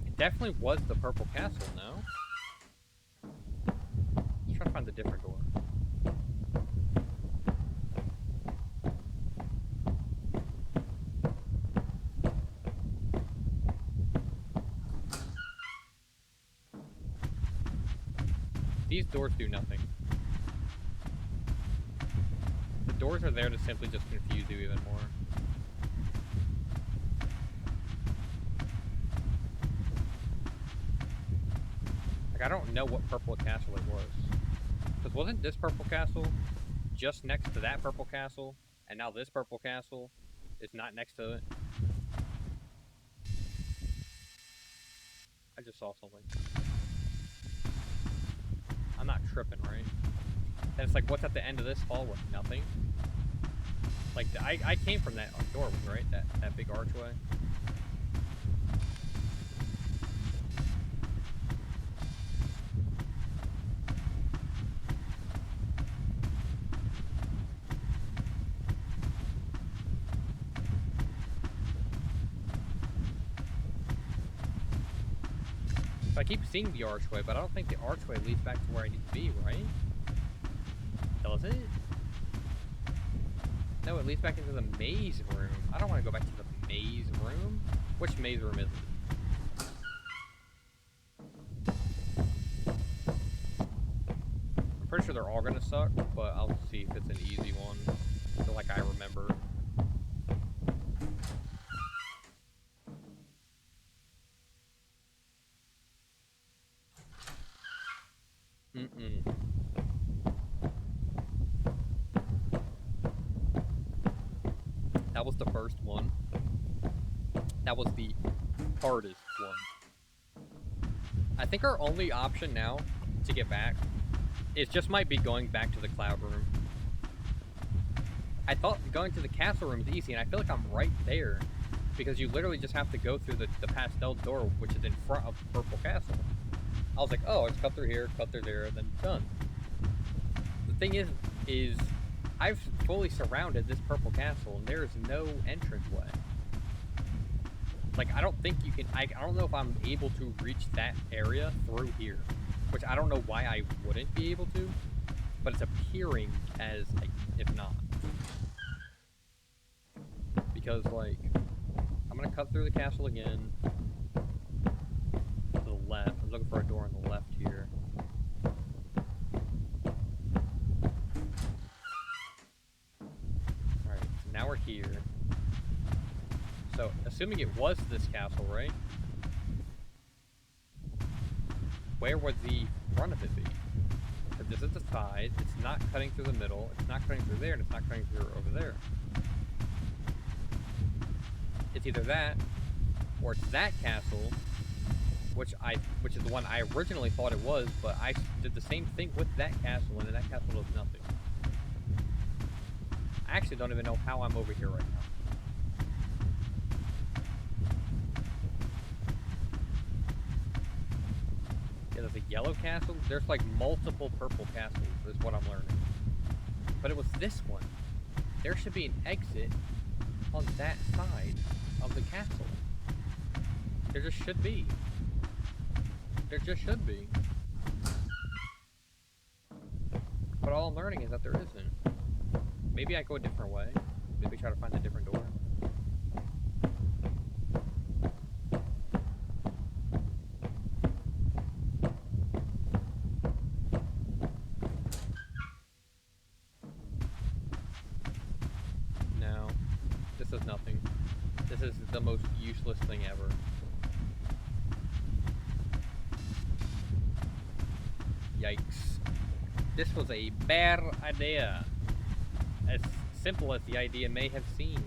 It definitely was the Purple Castle, no? Let's try to find a different door. These doors do nothing. The doors are there to simply just confuse you even more. Like, I don't know what Purple Castle it was. Because wasn't this Purple Castle just next to that Purple Castle? And now this Purple Castle is not next to it? I just saw something. I'm not tripping, right? And it's like, what's at the end of this hallway? Nothing. Like, I came from that doorway, right? That big archway. So I keep seeing the archway, but I don't think the archway leads back to where I need to be, right? Does it? No, it leads back into the maze room. I don't want to go back to the maze room. Which maze room is it? I'm pretty sure they're all gonna suck, but I'll see if it's an easy one. So like I remember. That was the first one. That was the hardest one. I think our only option now to get back is just might be going back to the cloud room. I thought going to the castle room is easy, and I feel like I'm right there. Because you literally just have to go through the pastel door, which is in front of the Purple Castle. I was like, oh, it's cut through here, cut through there, and then done. The thing is I've fully surrounded this purple castle, and there is no entranceway. Like, I don't think you can, I don't know if I'm able to reach that area through here. Which I don't know why I wouldn't be able to, but it's appearing as, like, if not. Because, like, I'm gonna cut through the castle again. To the left. I'm looking for a door on the left here. Alright, so now we're here. So, assuming it was this castle, right? Where would the front of it be? If this is the side, it's not cutting through the middle, it's not cutting through there, and it's not cutting through over there. It's either that, or it's that castle, which is the one I originally thought it was, but I did the same thing with that castle, and that castle does nothing. I actually don't even know how I'm over here right now. Yeah, there's a yellow castle. There's like multiple purple castles, is what I'm learning. But it was this one. There should be an exit on that side of the castle. There just should be. There just should be. But all I'm learning is that there isn't. Maybe I go a different way. Maybe try to find a different door. No. This is nothing. This is the most useless thing ever. Yikes. This was a bad idea. As simple as the idea may have seemed.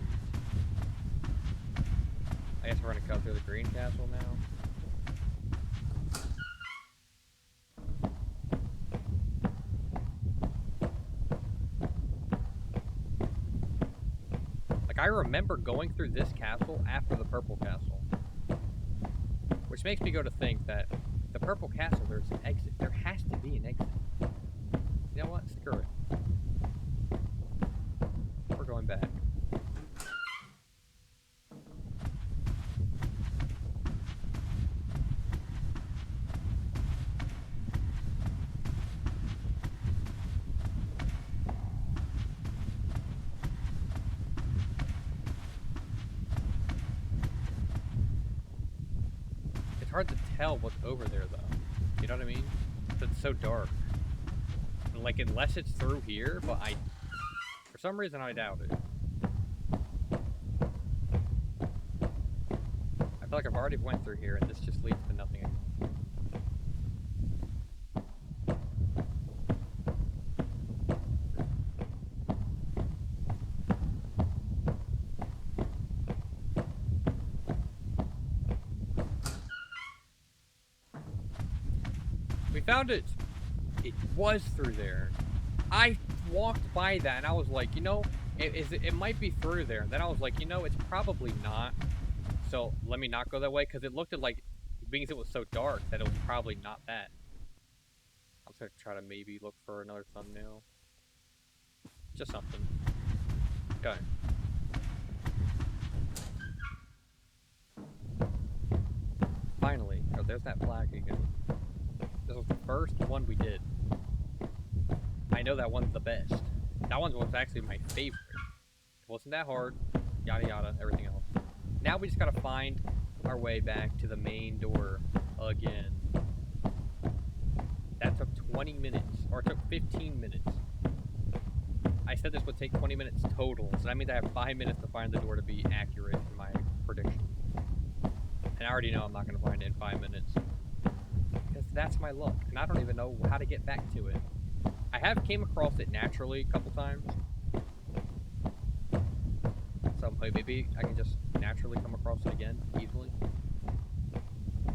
I guess we're gonna cut through the green castle now. Like, I remember going through this castle after the purple castle. Which makes me go to think that the purple castle, there's an exit. There has to be an exit. You know what? Screw it. We're going back. It's hard to tell what's over there, though. You know what I mean? It's so dark. Like, unless it's through here, but for some reason, I doubt it. I feel like I've already went through here, and this just leads to nothing anymore. We found it! It was through there. I walked by that and I was like, you know, it might be through there. Then I was like, you know, it's probably not. So let me not go that way, because it looked like, being it was so dark, that it was probably not that. I'm just gonna try to maybe look for another thumbnail. Just something. Okay. Finally. Oh, there's that flag again. This was the first one we did. I know that one's the best. That one was actually my favorite. It wasn't that hard. Yada yada, everything else. Now we just gotta find our way back to the main door again. That took 20 minutes. Or it took 15 minutes. I said this would take 20 minutes total. So that means I have 5 minutes to find the door to be accurate in my prediction. And I already know I'm not gonna find it in 5 minutes. Because that's my luck. And I don't even know how to get back to it. I have came across it naturally a couple times. So maybe I can just naturally come across it again, easily.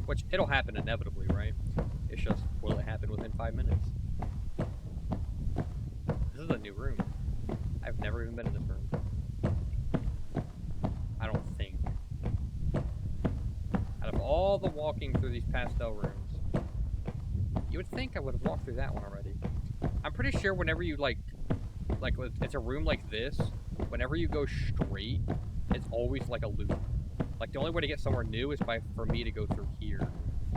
Which, it'll happen inevitably, right? It's just, will it happen within 5 minutes? This is a new room. I've never even been in this room. I don't think. Out of all the walking through these pastel rooms, You would think I would have walked through that one already. I'm pretty sure whenever you, like, it's a room like this, whenever you go straight, it's always, like, a loop. Like, the only way to get somewhere new is for me to go through here. I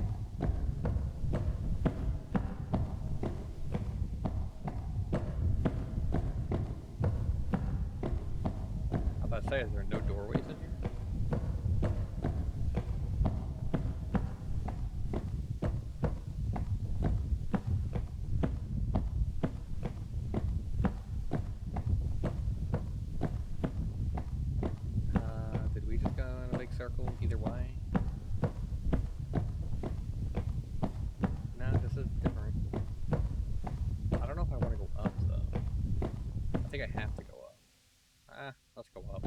was about to say, is there no doorways in here? Did we just go in a big circle either way? No, this is different. I don't know if I want to go up, though. I think I have to go up. Let's go up.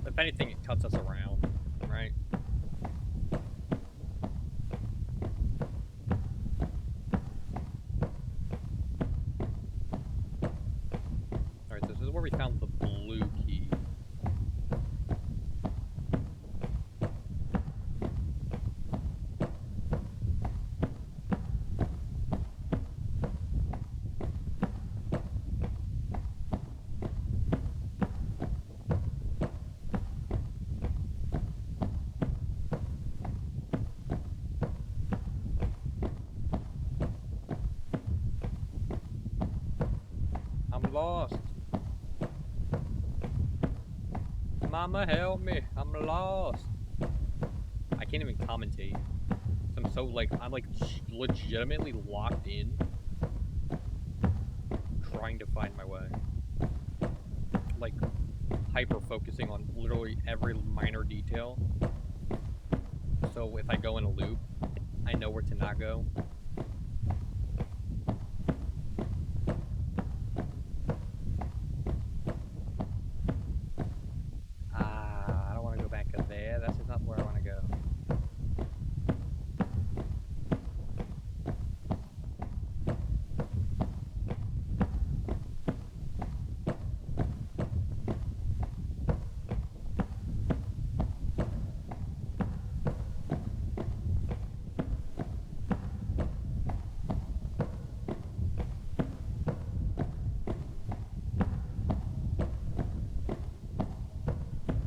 If anything, it cuts us around, right? Alright, so this is where we found the blue key. I'm lost. Mama, help me. I'm lost. I can't even commentate. I'm so, like, I'm, like, legitimately locked in trying to find my way. Like, hyper-focusing on literally every minor detail. So if I go in a loop, I know where to not go. I don't want to go back up there. That's just not where I want to go.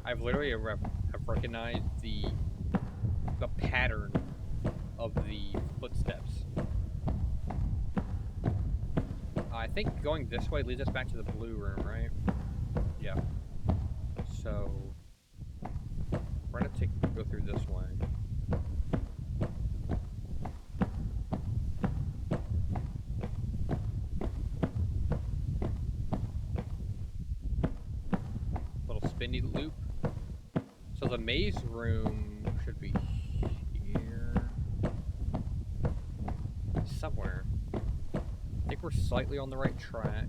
I've literally have recognized the pattern of the footsteps. I think going this way leads us back to the blue room, right? Yeah. So we're gonna go through this way. Little spinny loop. So the maze room should be here somewhere. I think we're slightly on the right track.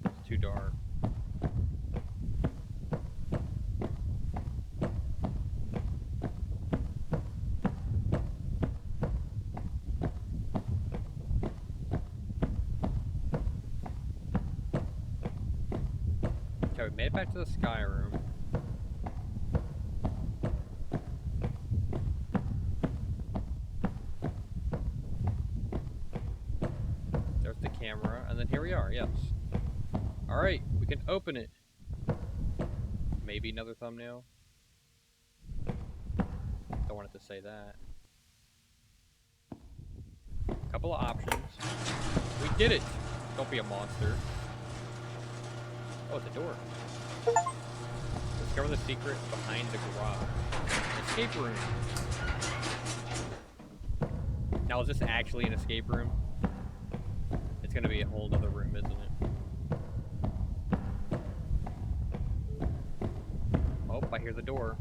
It's too dark. Okay, we made it back to the sky room. There's the camera, and then here we are, yes. Alright, we can open it. Maybe another thumbnail. Don't want it to say that. Couple of options. We did it! Don't be a monster. Oh, it's a door. Discover the secret behind the garage. Escape room. Now, is this actually an escape room? It's gonna be a whole other room, isn't it? Oh, I hear the door.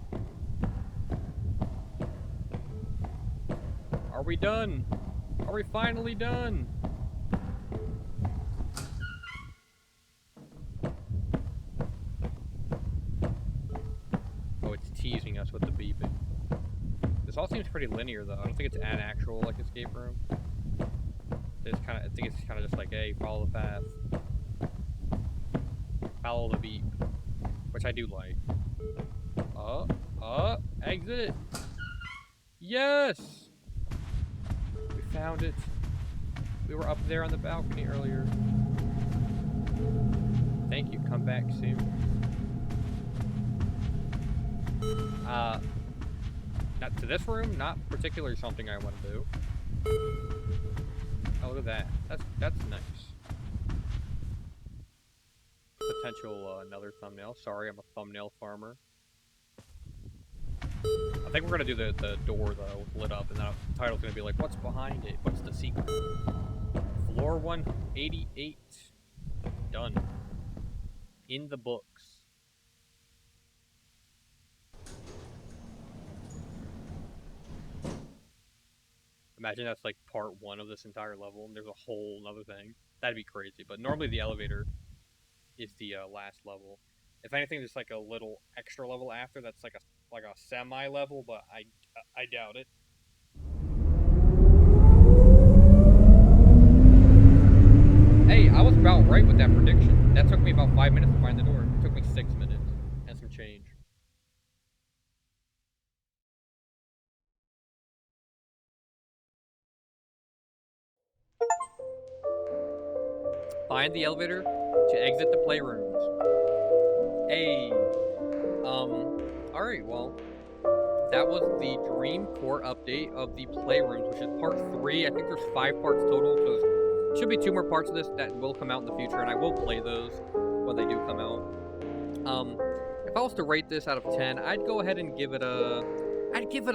Are we done? Are we finally done? Teasing us with the beeping. This all seems pretty linear, though. I don't think it's an actual, like, escape room. I think it's kind of just like, hey, follow the path. follow the beep, which I do like. Exit. Yes, we found it. We were up there on the balcony earlier. Thank you. Come back soon. Not to this room. Not particularly something I want to do. Oh, look at that. That's nice. Potential another thumbnail. Sorry, I'm a thumbnail farmer. I think we're gonna do the door though, lit up, and then the title's gonna be like, "What's behind it? What's the secret?" Floor 188. Done. In the books. Imagine that's like part 1 of this entire level, and there's a whole other thing. That'd be crazy. But normally the elevator is the last level. If anything, there's like a little extra level after that's like a semi level, but I doubt it. Hey, I was about right with that prediction. That took me about 5 minutes to find the door. It took me 6 minutes and some change. Find the elevator to exit the playrooms. Hey. Alright, well, that was the Dreamcore update of the Playrooms, which is part 3. I think there's 5 parts total, so there should be 2 more parts of this that will come out in the future, and I will play those when they do come out. If I was to rate this out of 10, I'd go ahead and give it a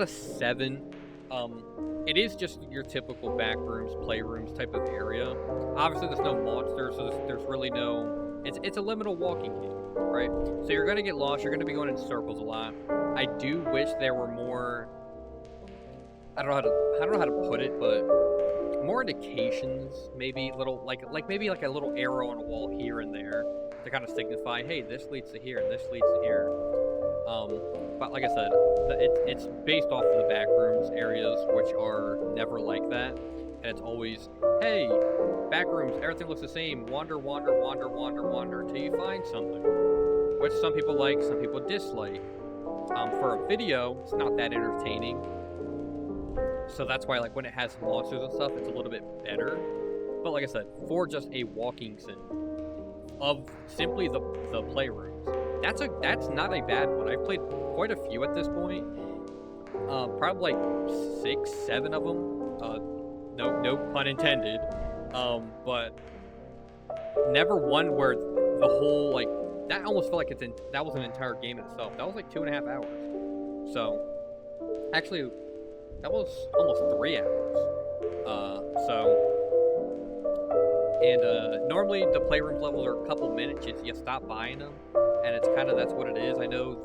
7. It is just your typical backrooms, playrooms type of area. Obviously, there's no monsters, so there's really no... It's a liminal walking game, right? So you're gonna get lost. You're gonna be going in circles a lot. I do wish there were more. I don't know how to put it, but more indications. Maybe little maybe like a little arrow on a wall here and there to kind of signify, hey, this leads to here and this leads to here. But like I said, it's based off of the backrooms areas, which are never like that. And it's always, hey, backrooms, everything looks the same. Wander, wander, wander, wander, wander until you find something. Which some people like, some people dislike. For a video, it's not that entertaining. So that's why, like, when it has monsters and stuff, it's a little bit better. But like I said, for just a walking sim of simply the playrooms, that's not a bad one. I've played quite a few at this point. Probably like 6, 7 of them. No pun intended. But never one where the whole, like, that almost felt like that was an entire game in itself. That was like 2.5 hours. So, actually, that was almost 3 hours. Normally the playrooms levels are a couple minutes. You stop buying them, and it's kind of, that's what it is. I know I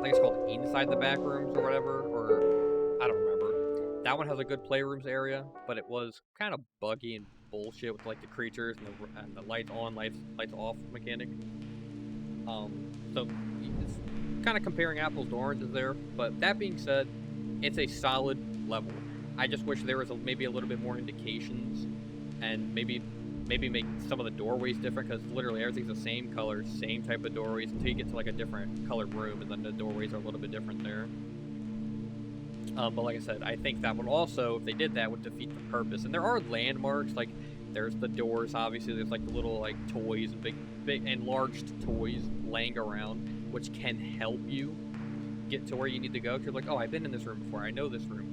think it's called Inside the Backrooms or whatever, or I don't remember. That one has a good playrooms area, but it was kind of buggy and bullshit with like the creatures and the lights on, lights off mechanic. So it's kind of comparing apples to oranges there. But that being said, it's a solid level. I just wish there was maybe a little bit more indications, and maybe make some of the doorways different, because literally everything's the same color, same type of doorways, until you get to like a different colored room, and then the doorways are a little bit different there. But like I said, I think that would also, if they did that, would defeat the purpose. And there are landmarks, like there's the doors, obviously, there's like the little like toys and big enlarged toys laying around, which can help you get to where you need to go. Because you're like, oh, I've been in this room before, I know this room.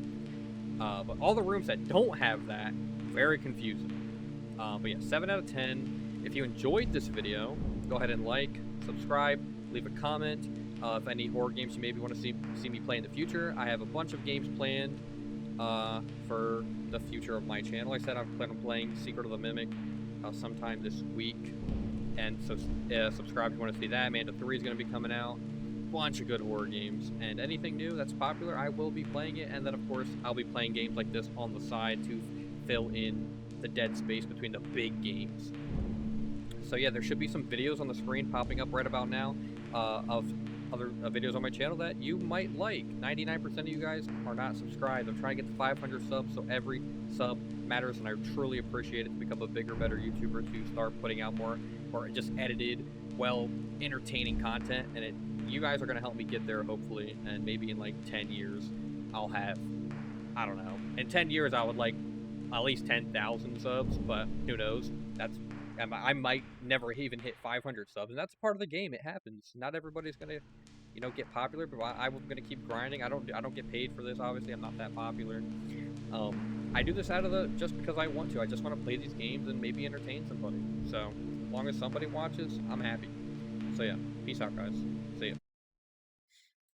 But all the rooms that don't have that, very confusing. But yeah, 7 out of 10. If you enjoyed this video, go ahead and like, subscribe, leave a comment. If any horror games you maybe want to see me play in the future, I have a bunch of games planned for the future of my channel. Like I said, I plan on playing Secret of the Mimic sometime this week. And so subscribe if you want to see that. Amanda 3 is going to be coming out. Bunch of good horror games, and anything new that's popular, I will be playing it. And then of course I'll be playing games like this on the side to fill in the dead space between the big games. So yeah, there should be some videos on the screen popping up right about now of other videos on my channel that you might like. 99% of you guys are not subscribed. I'm trying to get to 500 subs, so every sub matters, and I truly appreciate it to become a bigger, better YouTuber, to start putting out more just edited well entertaining content, and you guys are gonna help me get there hopefully, and maybe in like 10 years I'll have, I don't know, in 10 years I would like at least 10,000 subs, but who knows? I might never even hit 500 subs, and that's part of the game. It happens. Not everybody's gonna, get popular, but I'm gonna keep grinding. I don't get paid for this. Obviously, I'm not that popular. I do this just because I want to. I just want to play these games and maybe entertain somebody. So as long as somebody watches, I'm happy. So yeah, peace out, guys. See ya.